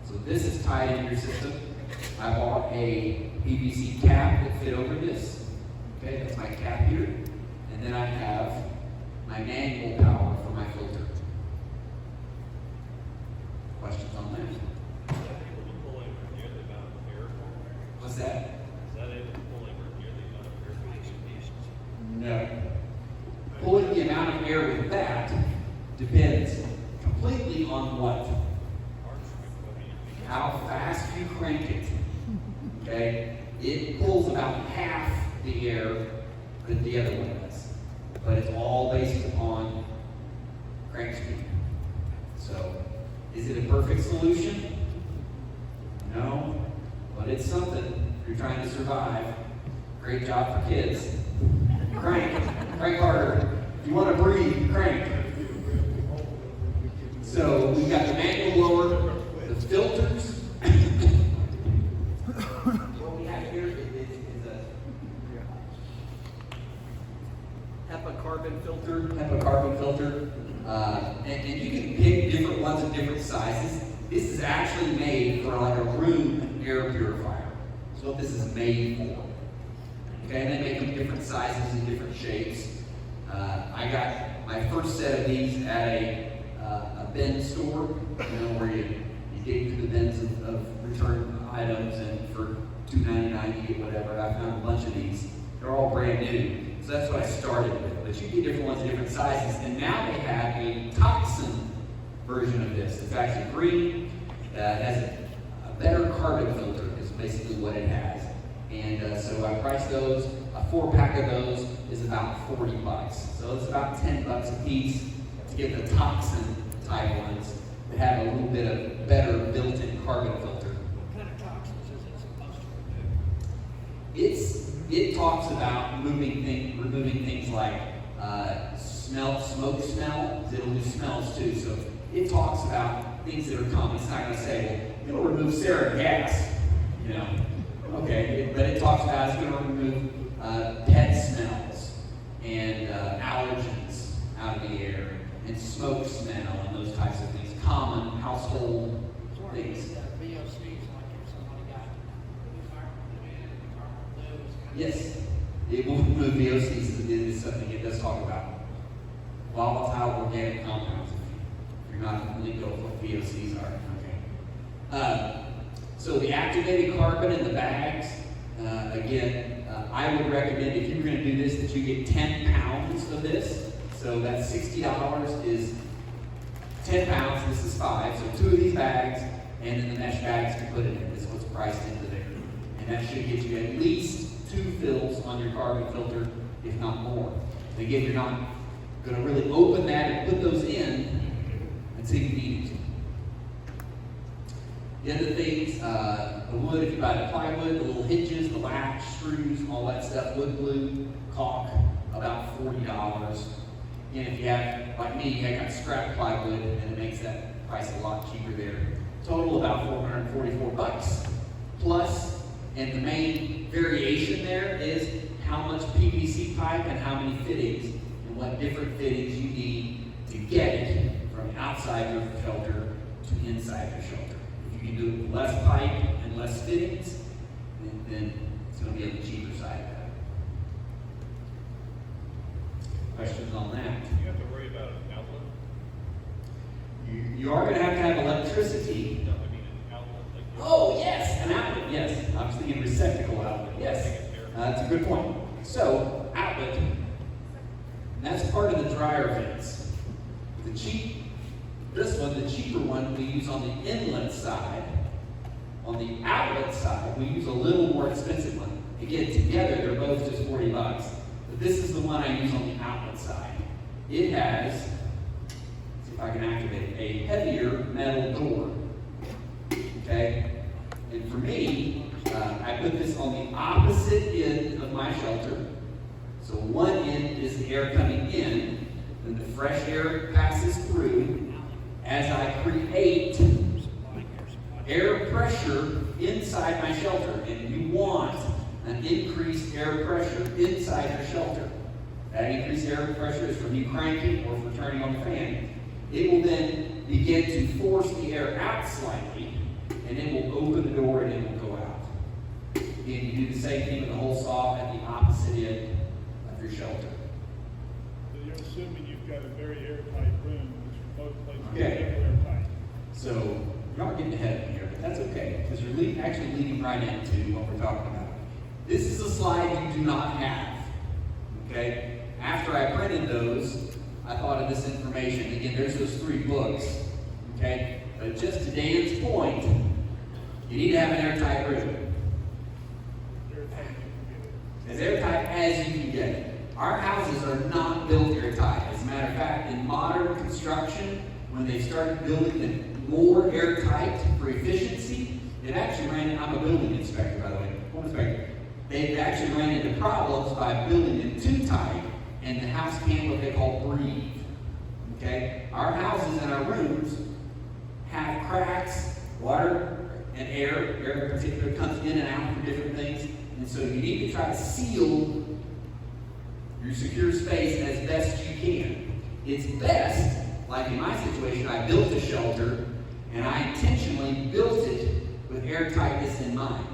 So this is tied into your system. I bought a PVC cap that fit over this. Okay, that's my cap here. And then I have my manual power for my filter. Questions on that? Is that able to pull anywhere near the amount of air? What's that? Is that able to pull anywhere near the amount of air? No. Pulling the amount of air with that depends completely on what? How fast you crank it. Okay? It pulls about half the air that the other one does. But it's all based upon crank speed. So, is it a perfect solution? No. But it's something. If you're trying to survive, great job for kids. Crank harder. If you want to breathe, crank. So we've got the manual blower, the filters. What we have here is a HEPA carbon filter. And you can pick different ones of different sizes. This is actually made for like a room air purifier. That's what this is made for. Okay, and they make them different sizes and different shapes. I got my first set of these at a bin store, where you dig through the bins of return items, and for $2.99 you get whatever. I found a bunch of these. They're all brand new. So that's what I started with. But you get different ones of different sizes. And now they have a toxin version of this. It's actually green. It has a better carbon filter is basically what it has. And so I priced those. A 4-pack of those is about $40. So it's about $10 a piece to get the toxin type ones that have a little bit of better built-in carbon filter. What kind of toxins is it supposed to remove? It talks about removing things like smoke smell. It'll do smells too. So it talks about things that are common. It's not going to say, well, it'll remove sarin gas, Okay, but it talks about it's going to remove pet smells and allergens out of the air and smoke smell and those types of things. Common household Sort of things. VOCs, like if somebody got carbon blue, it's kind of. Yes, it will remove VOCs. It is something it does talk about. Volatile organic compounds. If you're not familiar with what VOCs are. Okay. So the activated carbon in the bags, again, I would recommend if you're going to do this that you get 10 pounds of this. So that's $60 is 10 pounds. This is 5. So 2 of these bags, and then the mesh bags to put it in. This is what's priced into there. And that should get you at least 2 fills on your carbon filter, if not more. And again, you're not going to really open that and put those in until you need it. The other things, the wood, if you buy the plywood, the little hinges, the latch, screws, all that stuff, wood glue, caulk, about $40. And if you have, like me, I got scrap plywood, and it makes that price a lot cheaper there. Total about $444. Plus, and the main variation there is how much PVC pipe and how many fittings, and what different fittings you need to get it from outside your shelter to inside your shelter. If you can do it with less pipe and less fittings, then it's going to be on the cheaper side of that. Questions on that? You have to worry about an outlet. You are going to have electricity. No, I mean an outlet. Like Oh, yes, an outlet, yes. I was thinking receptacle outlet, yes. That's a good point. So, outlet, and that's part of the dryer vents. This one, the cheaper one, we use on the inlet side. On the outlet side, we use a little more expensive one. Again, together, they're both just $40. But this is the one I use on the outlet side. It has, let's see if I can activate it, a heavier metal door. Okay? And for me, I put this on the opposite end of my shelter. So one end is the air coming in, and the fresh air passes through as I create air pressure inside my shelter. And you want an increased air pressure inside your shelter. That increased air pressure is from you cranking or from turning on the fan. It will then begin to force the air out slightly, and it will open the door and it will go out. actually leading right into what we're talking about. This is a slide you do not have, okay? After I printed those, I thought of this information. Again, there's those 3 books, okay? But just to Dan's point, you need to have an airtight room. As airtight as you can get it. Our houses are not built airtight. As a matter of fact, in modern construction, when they started building them more airtight for efficiency, it actually ran, I'm a building inspector, by the way, home inspector. They actually ran into problems by building them too tight, and the house can't what they call breathe. Okay? Our houses and our rooms have cracks, water and air in particular comes in and out for different things, and so you need to try to seal your secure space as best you can. It's best, like in my situation, I built a shelter, and I intentionally built it with airtightness in mind.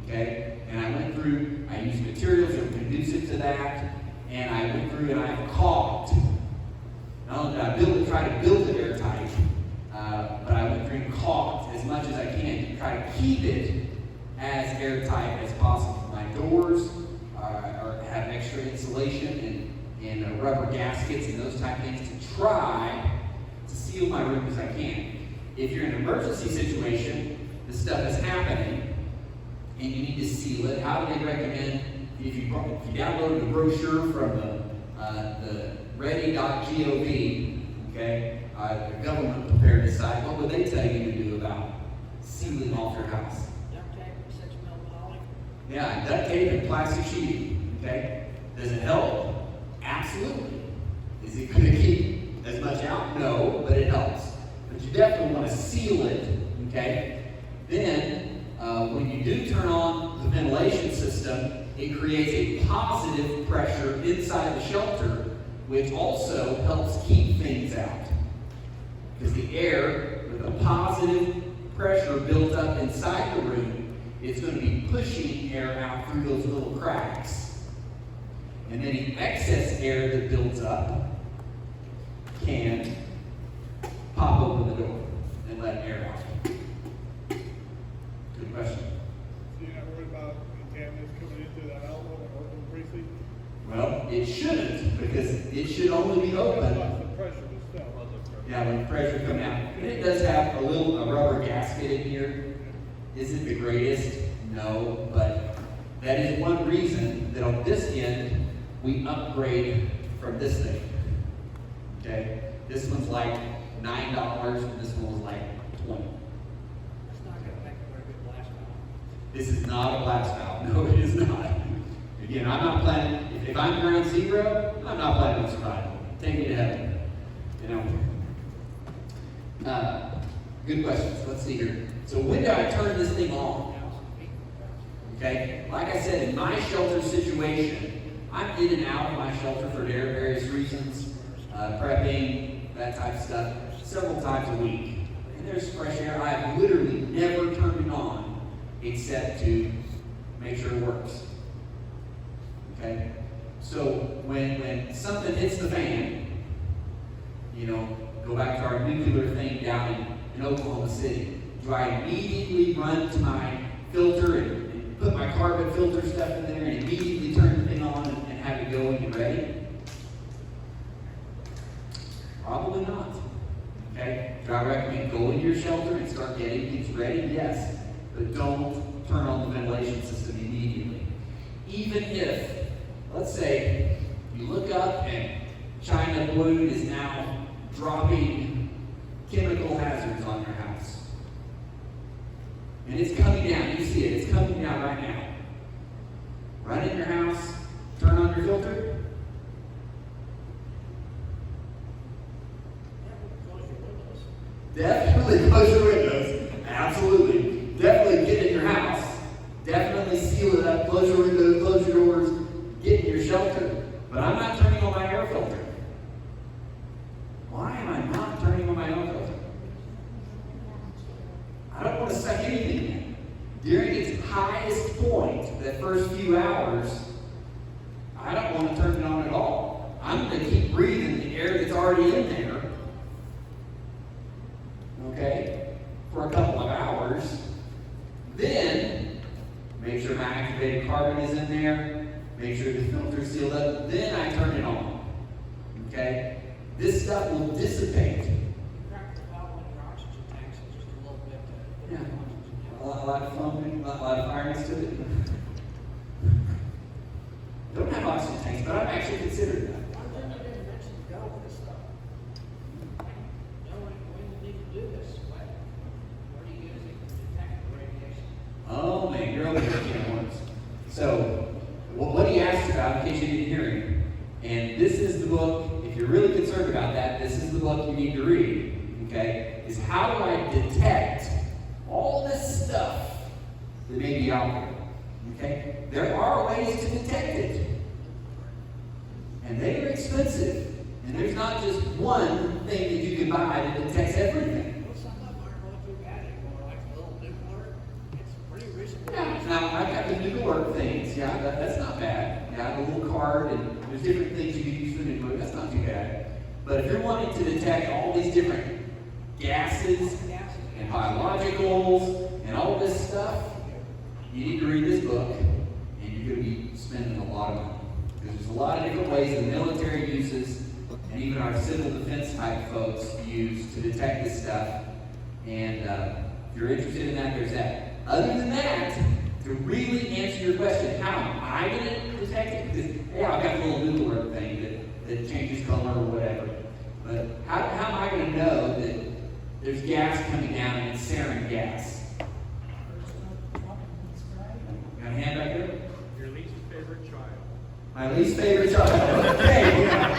Okay? And I went through, I used materials that were conducive to that, and I went through and I caulked. Not only did I try to build it airtight, but I went through and caulked as much as I can to try to keep it as airtight as possible. My doors have extra insulation and rubber gaskets and those type of things to try to seal my room as I can. If you're in an emergency situation, this stuff is happening, and you need to seal it. How do they recommend, if you download the brochure from the ready.gov, okay, the government preparedness site, what would they tell you to do about sealing off your house? Duct tape, 6 mil poly. Yeah, duct tape and plastic sheeting, okay? Does it help? Absolutely. Is it going to keep as much out? No, but it helps. But you definitely want to seal it, okay? Then, when you do turn on the ventilation system, it creates a positive pressure inside the shelter, which also helps keep things out. Because the air, with a positive pressure built up inside the room, it's going to be pushing air out through those little cracks. And then the excess air that builds up can pop open the door and let air out. Good question. So you're not worried about contaminants coming into that outlet and working briefly? Well, it shouldn't, because it should only be open. Lots of pressure to sell. Yeah, when pressure comes out. And it does have a rubber gasket in here. Is it the greatest? No, but that is one reason that on this end, we upgrade from this thing. Okay? This one's like $9, and this one's like $20. It's not gonna make a very good blast out. This is not a blast valve. No, it is not. Again, I'm not planning, if I'm ground zero, I'm not planning on survival. Take me to heaven. You know? Good questions. Let's see here. So when do I turn this thing on? Okay? Like I said, in my shelter situation, I'm in and out of my shelter for various reasons, prepping, that type of stuff, several times a week. And there's fresh air. I have literally never turned it on except to make sure it works. Okay? So when something hits the fan, you know, go back to our nuclear thing down in Oklahoma City. Do I immediately run to my filter and put my carbon filter stuff in there and immediately turn the thing on and have it go and get ready? Probably not. Okay? Do I recommend go into your shelter and start getting things ready? Yes. But don't turn on the ventilation system immediately. Even if, let's say, you look up and China blue is now dropping chemical hazards on your house. And it's coming down. You see it. It's coming down right now. Run in your house. Turn on your filter. Definitely close your windows. Absolutely. Definitely get in your house. Definitely seal it up. Close your windows. Close your doors. Get in your shelter. But I'm not turning on my air filter. Why am I not turning on my air filter? I don't want to suck anything in. During its highest point, that first few hours, I don't want to turn it on at all. I'm going to keep breathing the air that's already in there, okay, for a couple of hours. Then make sure my activated carbon is in there, make sure the filter is sealed up, then I turn it on. Okay? This stuff will dissipate. Crack the valve on your oxygen tanks and just a little bit to Yeah. put the oxygen A down. lot of foam, a lot of fireness to it. Don't have oxygen tanks, but I've actually considered that. One thing you didn't mention, go with this stuff. Know when you need to do this, what are you using to detect the radiation? Oh man, you're over here again once. So, what he asked about, in case you didn't hear him, and this is the book, if you're really concerned about that, this is the book you need to read, okay? Is how do I detect all this stuff that may be out there, okay? There are ways to detect it. And they are expensive. And there's not just one thing that you can buy that detects everything. Well, some of them aren't going too bad anymore, like the little nuclear. It's pretty reasonable. Yeah, now I've got the nuclear things. Yeah, that's not bad. Yeah, the little card, and there's different things you can use for the nuclear. That's not too bad. But if you're wanting to detect all these different gases and biologicals and all this stuff, you need to read this book, and you're going to be spending a lot of money. Because there's a lot of different ways the military uses, and even our civil defense type folks use to detect this stuff. And if you're interested in that, there's that. Other than that, to really answer your question, how am I going to detect it? Because, yeah, I've got a little nuclear thing that changes color or whatever. But how am I going to know that there's gas coming down and it's sarin gas? Got a hand back there? Your least favorite child. My least favorite child. Okay, yeah.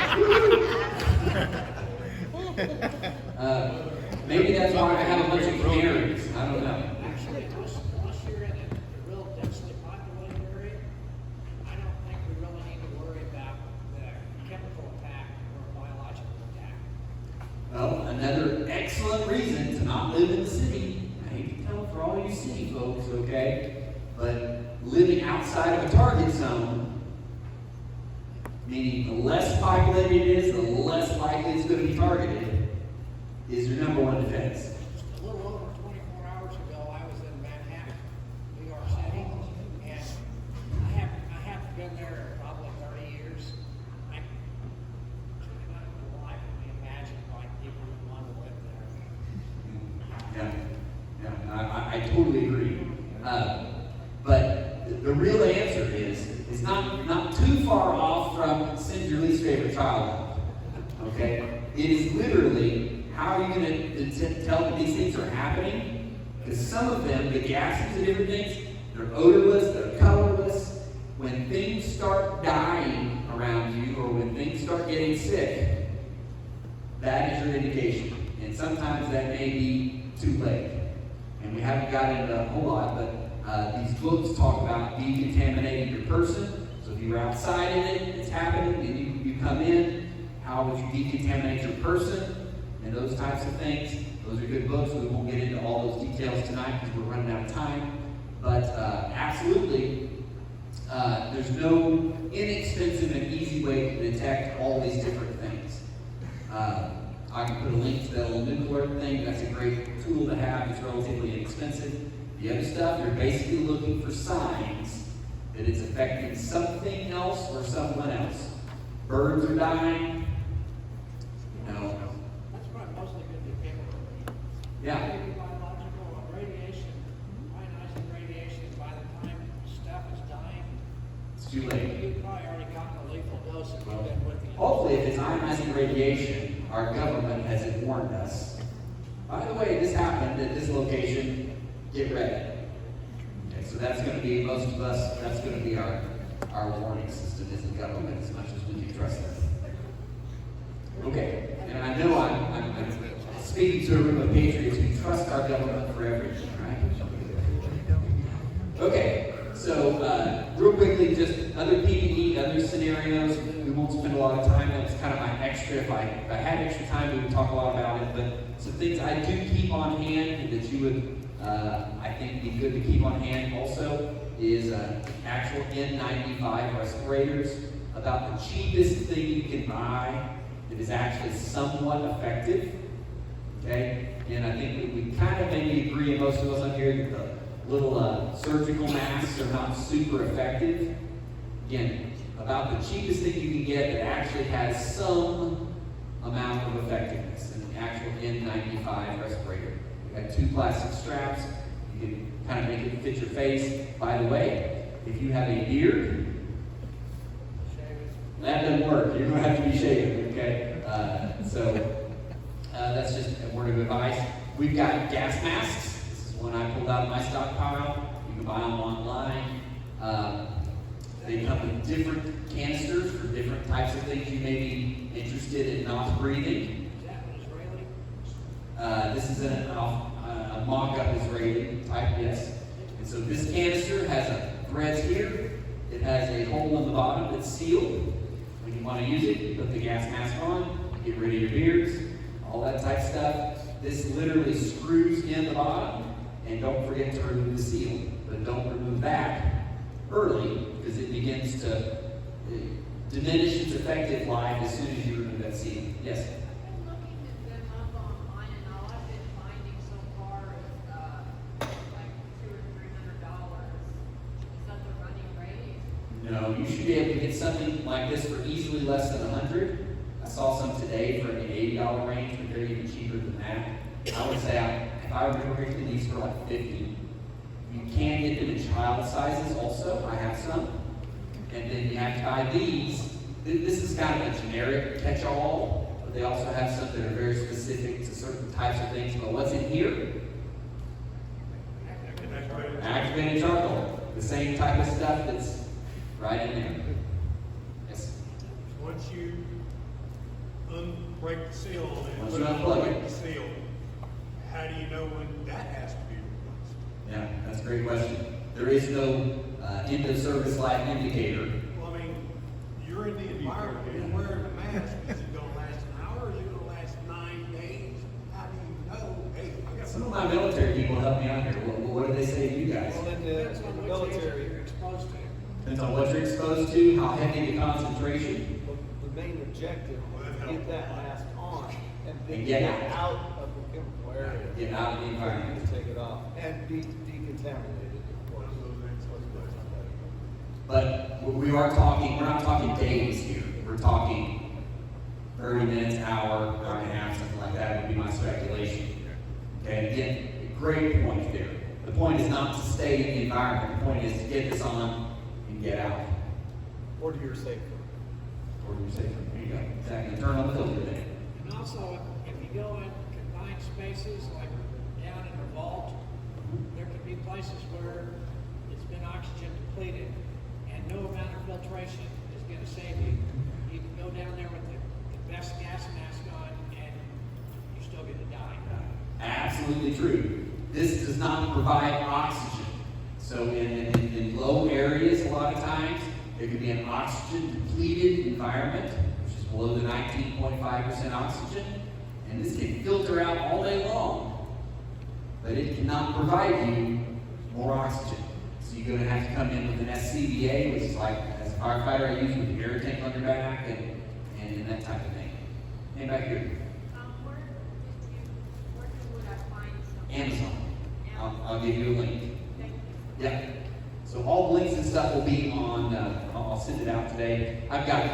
Maybe that's why I have a bunch of canaries. I don't know. Actually, unless you're in a real densely populated area, I don't think we really need to worry about the chemical attack or biological attack. Well, another excellent reason to not live in the city. I hate to tell it for all you city folks, okay? But living outside of a target zone, meaning the less populated it is, the less likely it's going to be targeted, is your number one defense. Just a little over 24 hours ago, I was in Manhattan, New York City, and I haven't been there probably 30 years. I cannot for the life of me imagine why people would want to live there. Yeah, I totally agree. But the real answer is not too far off from send your least favorite child out. Okay? It is literally, how are you going to tell that these things are happening? Because some of them, the gases and different things, they're odorless, they're colorless. When things start dying around you, or when things start getting sick, that is your indication. And sometimes that may be too late. And we haven't got into a whole lot, but these books talk about decontaminating your person. So if you're outside in it, it's happening, and you come in, how would you decontaminate your person, and those types of things. Those are good books. We won't get into all those details tonight because we're running out of time. But absolutely, there's no inexpensive and easy way to detect all these different things. I can put a link to that little nuclear thing. That's a great tool to have. It's relatively inexpensive. The other stuff, you're basically looking for signs that it's affecting something else or someone else. Birds are dying. That's probably mostly going to be chemical. Yeah. Maybe biological radiation, ionizing radiation, by the time stuff is dying, It's too late. you've probably already gotten a lethal dose if you've been with the. Hopefully, if it's ionizing radiation, our government has warned us. By the way, this happened at this location. Get ready. Okay, so that's going to be, most of us, that's going to be our warning system as the government, as much as we can trust them. Okay, and I know I'm speaking to a group of patriots who trust our government for everything, right? Okay, so real quickly, just other PPE, other scenarios. We won't spend a lot of time. That's kind of my extra. If I had extra time, we would talk a lot about it. But some things I do keep on hand that you would, I think, be good to keep on hand also is actual N95 respirators. About the cheapest thing you can buy that is actually somewhat effective. Okay, and I think we kind of maybe agree, and most of us on here, that little surgical masks are not super effective. Again, about the cheapest thing you can get that actually has some amount of effectiveness, an actual N95 respirator. We got 2 plastic straps. You can kind of make it fit your face. By the way, if you have a beard, that doesn't work. You're going to have to be shaving, okay? That's just a word of advice. We've got gas masks. This is one I pulled out of my stockpile. You can buy them online. They come with different canisters for different types of things you may be interested in not breathing. Is that an Israeli? This is a mock-up Israeli type, yes. And so this canister has threads here. It has a hole in the bottom that's sealed. When you want to use it, you put the gas mask on, get rid of your beards, all that type stuff. This literally screws in the bottom, and don't forget to remove the seal. But don't remove that early, because it begins to diminish its effective life as soon as you remove that seal. Yes? I've been looking at them up online, and all I've been finding so far is like $200 or $300. Is that the running rate? No, you should be able to get something like this for easily less than $100. I saw some today for an $80 range, but they're even cheaper than that. I would say, if I remember correctly, these for like $50. You can get them in child sizes also. I have some. And then you have to buy these. This is kind of a generic catch-all, but they also have some that are very specific to certain types of things. But what's in here? Activated charcoal. The same type of stuff that's right in there. Yes. Once you break the seal on it, Once you unplug it. the seal, how do you know when that has to be replaced? Yeah, that's a great question. There is no end of service life indicator. Well, I mean, you're in the environment, you're wearing a mask. Is it gonna last an hour? Is it gonna last 9 days? How do you know? Hey, I got Some of my military people help me out here. What do they say to you guys? Well, in Depends the on which military, agent you're exposed to. Depends on what you're exposed to, how heavy the concentration. The main objective is to get that mask on and then And get get out. out of the chemical area. Get out of the environment. To take it off and be decontaminated, of course. But we're not talking days here. We're talking 30 minutes, hour, hour and a half, something like that would be my speculation. Okay, and again, great point there. The point is not to stay in the environment. The point is to get this on and get out. Or to your safety. Or you say, here you go, exactly, turn on the filter there. And also, if you go in confined spaces, like down in the vault, there could be places where it's been oxygen depleted, and no amount of filtration is gonna save you. You can go down there with the best gas mask on, and you're still gonna die. Absolutely true. This does not provide oxygen. So in low areas, a lot of times, there could be an oxygen depleted environment, which is below the 19.5% oxygen, and this can filter out all day long, but it cannot provide you more oxygen. So you're going to have to come in with an SCBA, which is like, as a firefighter, I use with the air tank on your back and that type of thing. And back here, Where would I find some? Amazon. I'll give you a link. Thank you. Yeah. So all the links and stuff will be on, I'll send it out today. I've got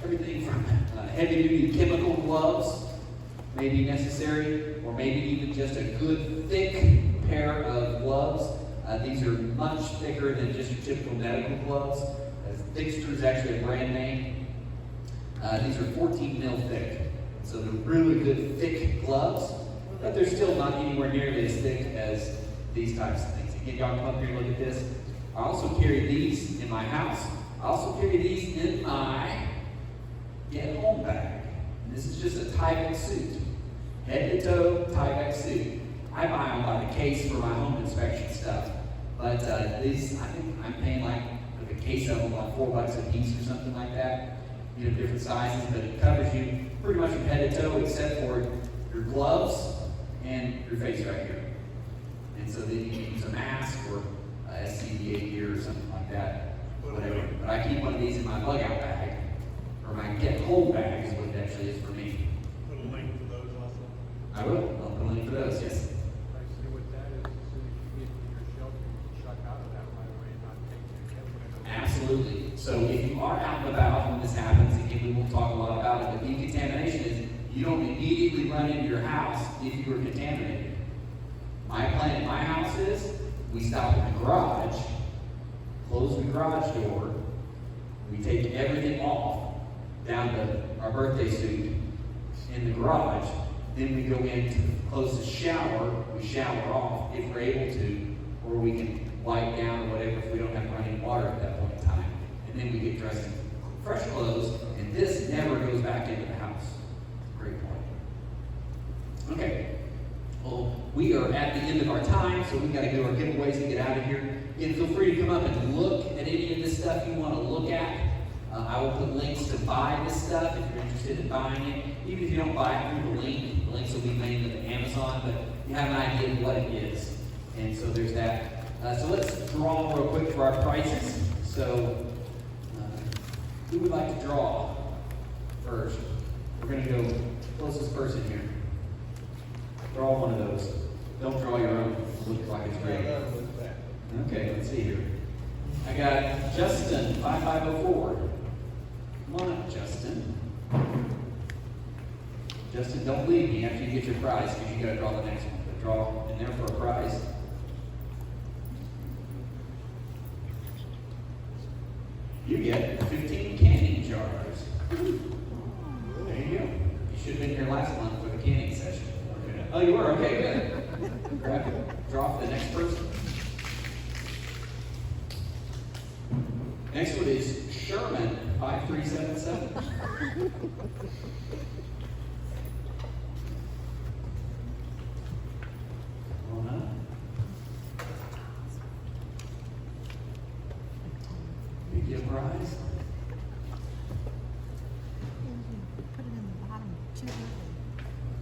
everything from heavy duty chemical gloves, maybe necessary, or maybe even just a good thick pair of gloves. These are much thicker than just your typical medical gloves. Fixture is actually a brand name. These are 14 mil thick. So they're really good thick gloves, but they're still not anywhere nearly as thick as these types of things. Again, y'all come up here and look at this. I also carry these in my house. I also carry these in my get home bag. And this is just a Tyvek suit. Head to toe Tyvek suit. I buy them by the case for my home inspection stuff. But these, I think I'm paying like a case of them like $4 a piece or something like that. You know, different sizes, but it covers you pretty much from head to toe except for your gloves and your face right here. And so then you can use a mask or a SCBA gear or something like that, whatever. But I keep one of these in my bug out bag, or my get home bag is what it actually is for me. Put a link for those also. I will. I'll put a link for those, yes. Basically what that is, as soon as you get to your shelter, you absolutely. So if you are out and about when this happens, again, we won't talk a lot about it, but decontamination is you don't immediately run into your house if you were contaminated. My plan at my house is we stop at the garage, close the garage door, we take everything off down to our birthday suit in the garage, then we go in to the closest shower, we shower off if we're able to, or we can wipe down or whatever if we don't have running water at that point in time. And then we get dressed in fresh clothes, and this never goes back into the house. Great point. Okay. Well, we are at the end of our time, so we've got to do our giveaways and get out of here. Again, feel free to come up and look at any of this stuff you want to look at. I will put links to buy this stuff if you're interested in buying it. Even if you don't buy it through the links will be made with Amazon, but you have an idea of what it is. And so there's that. So let's draw real quick for our prices. So who would like to draw first? We're going to go closest person here. Draw one of those. Don't draw your own. It looks like it's great. Okay, let's see here. I got Justin, 5504. Come on up, Justin. Justin, don't leave me after you get your prize because you got to draw the next one. But draw in there for a prize. You get 15 canning jars. There you go. You should have been here last month for the canning session. Oh, you were? Okay, good. Grab it. Draw for the next person. Next one is Sherman, 5377. Come on up. You get a prize. Put it in the bottom too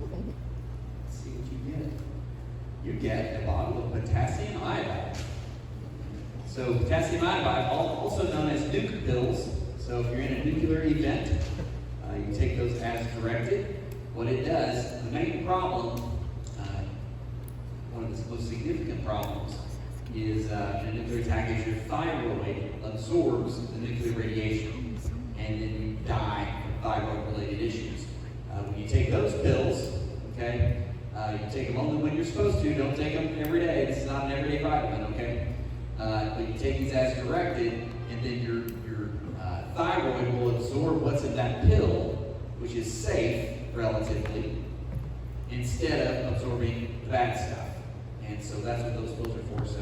early. Let's see what you get. You get a bottle of potassium iodide. So potassium iodide, also known as nuke pills. So if you're in a nuclear event, you take those as directed. What it does, the main problem, one of the most significant problems, is in a nuclear attack is your thyroid absorbs the nuclear radiation, and then you die from thyroid-related issues. When you take those pills, okay, you take them only when you're supposed to. Don't take them every day. This is not an everyday vitamin, okay? But you take these as directed, and then your thyroid will absorb what's in that pill, which is safe, relatively, instead of absorbing the bad stuff. And so that's what those pills are for. So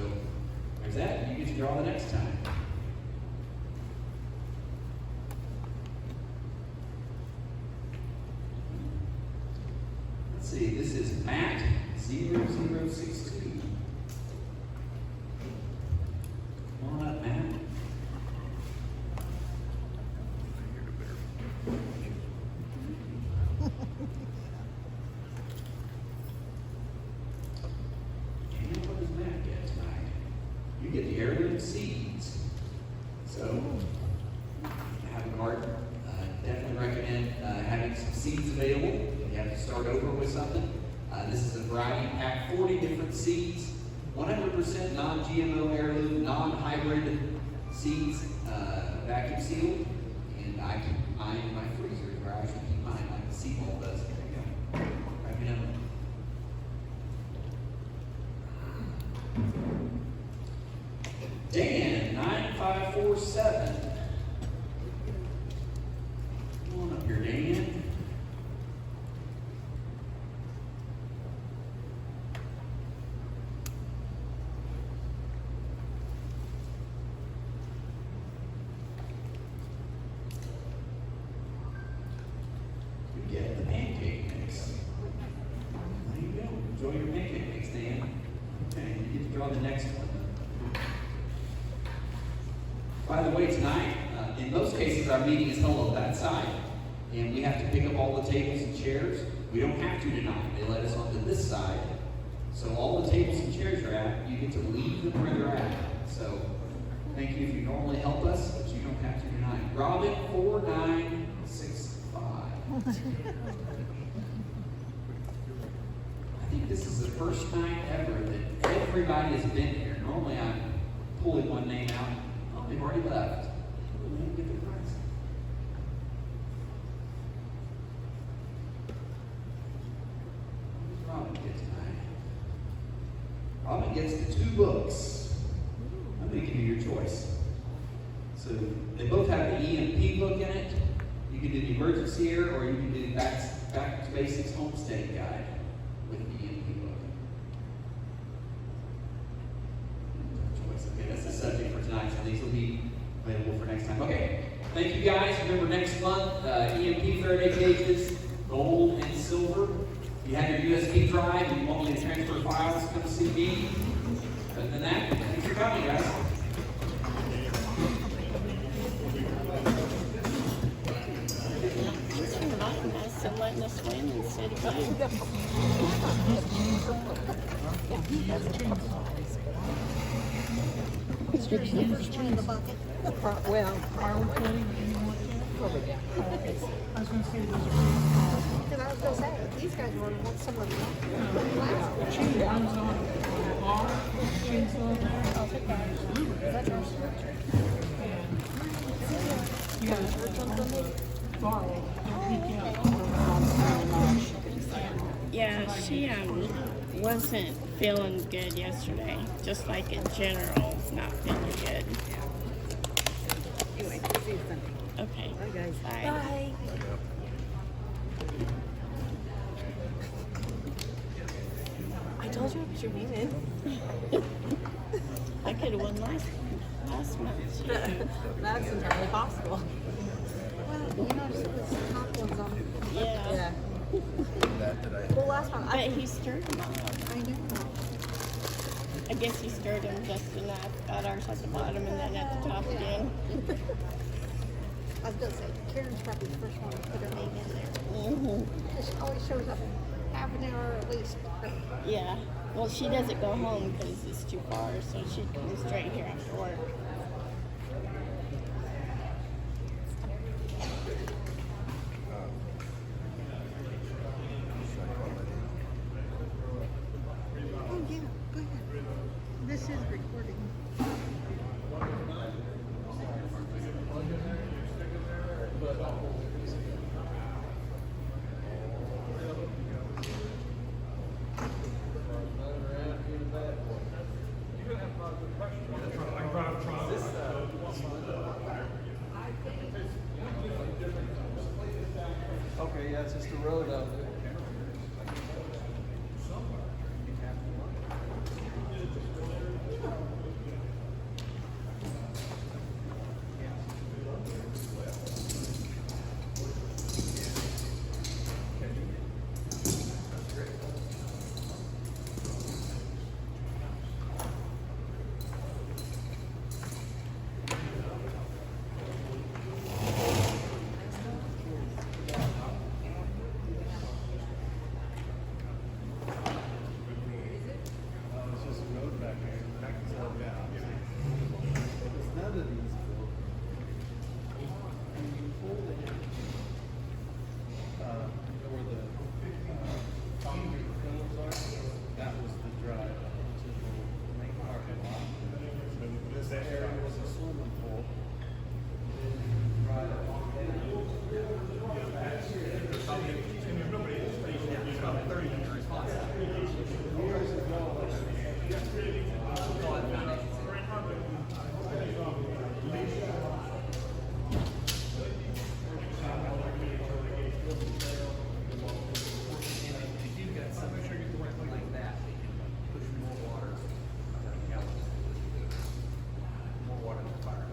there's that. You get to draw the next time. Let's see. This is Matt 0062. Come on up, Matt. And what does Matt get tonight? You get the heirloom seeds. So, have a garden. Definitely recommend having some seeds available. If you have to start over with something. This is a variety pack, 40 different seeds, 100% non-GMO heirloom, non-hybrid seeds, vacuum sealed. And I keep mine in my freezer where I actually keep mine like the seed ball does. There you go. Wrap it up. Dan, 9547. Come on up here, Dan. You get the pancake mix. There you go. Enjoy your pancake mix, Dan. Okay, you get to draw the next one. By the way, tonight, in most cases, our meeting is held on that side, and we have to pick up all the tables and chairs. We don't have to tonight. They let us onto this side. So all the tables and chairs are at, you get to leave them where they're at. So thank you if you normally help us, but you don't have to tonight. Robin 4965. I think this is the first night ever that everybody has been here. Normally I'm pulling one name out. Oh, they've already left. man, get the price. What does Robin get tonight? Robin gets the 2 books. I'm going to give you your choice. So they both have the EMP book in it. You can do the emergency air, or you can do back to basics homestead guide with the EMP book. Choice. Okay, that's the subject for tonight, so these will be available for next time. Okay, thank you guys. Remember next month, EMP Faraday cages, gold and silver. If you have your USB drive and you want me to transfer files, come see me. Other than that, thanks for coming, guys. And letting us win instead of you. Well, Because I was gonna say, these guys want some of them. I'll take that. Is that yours? You got a church on Sunday? Yeah, she wasn't feeling good yesterday. Just like in general, not feeling good. anyway, see you Sunday. Okay. Bye, guys. Bye. I told you I put your name in. I could have won last month. Too. That's entirely possible. Well, you notice it was the top ones on. Yeah. Well, last time But he stirred them up. I know. I guess he stirred them just enough. Got ours at the bottom and then at the top again. I was gonna say, Karen's probably the first one to put her name in there. Mm-hmm. Because she always shows up half an hour at least. Yeah. Well, she doesn't go home because it's too far, so she comes straight here after work. Oh, yeah, go ahead. This is recording. Okay, yeah, it's just a road out there. It's just a road back there. It's none of these built. When you pull in, where the concrete pillars are, that was the drive to the main parking lot. This area was a swimming pool. Then right along there. Years ago, If you've got something like that, they can push more water. More water than fire.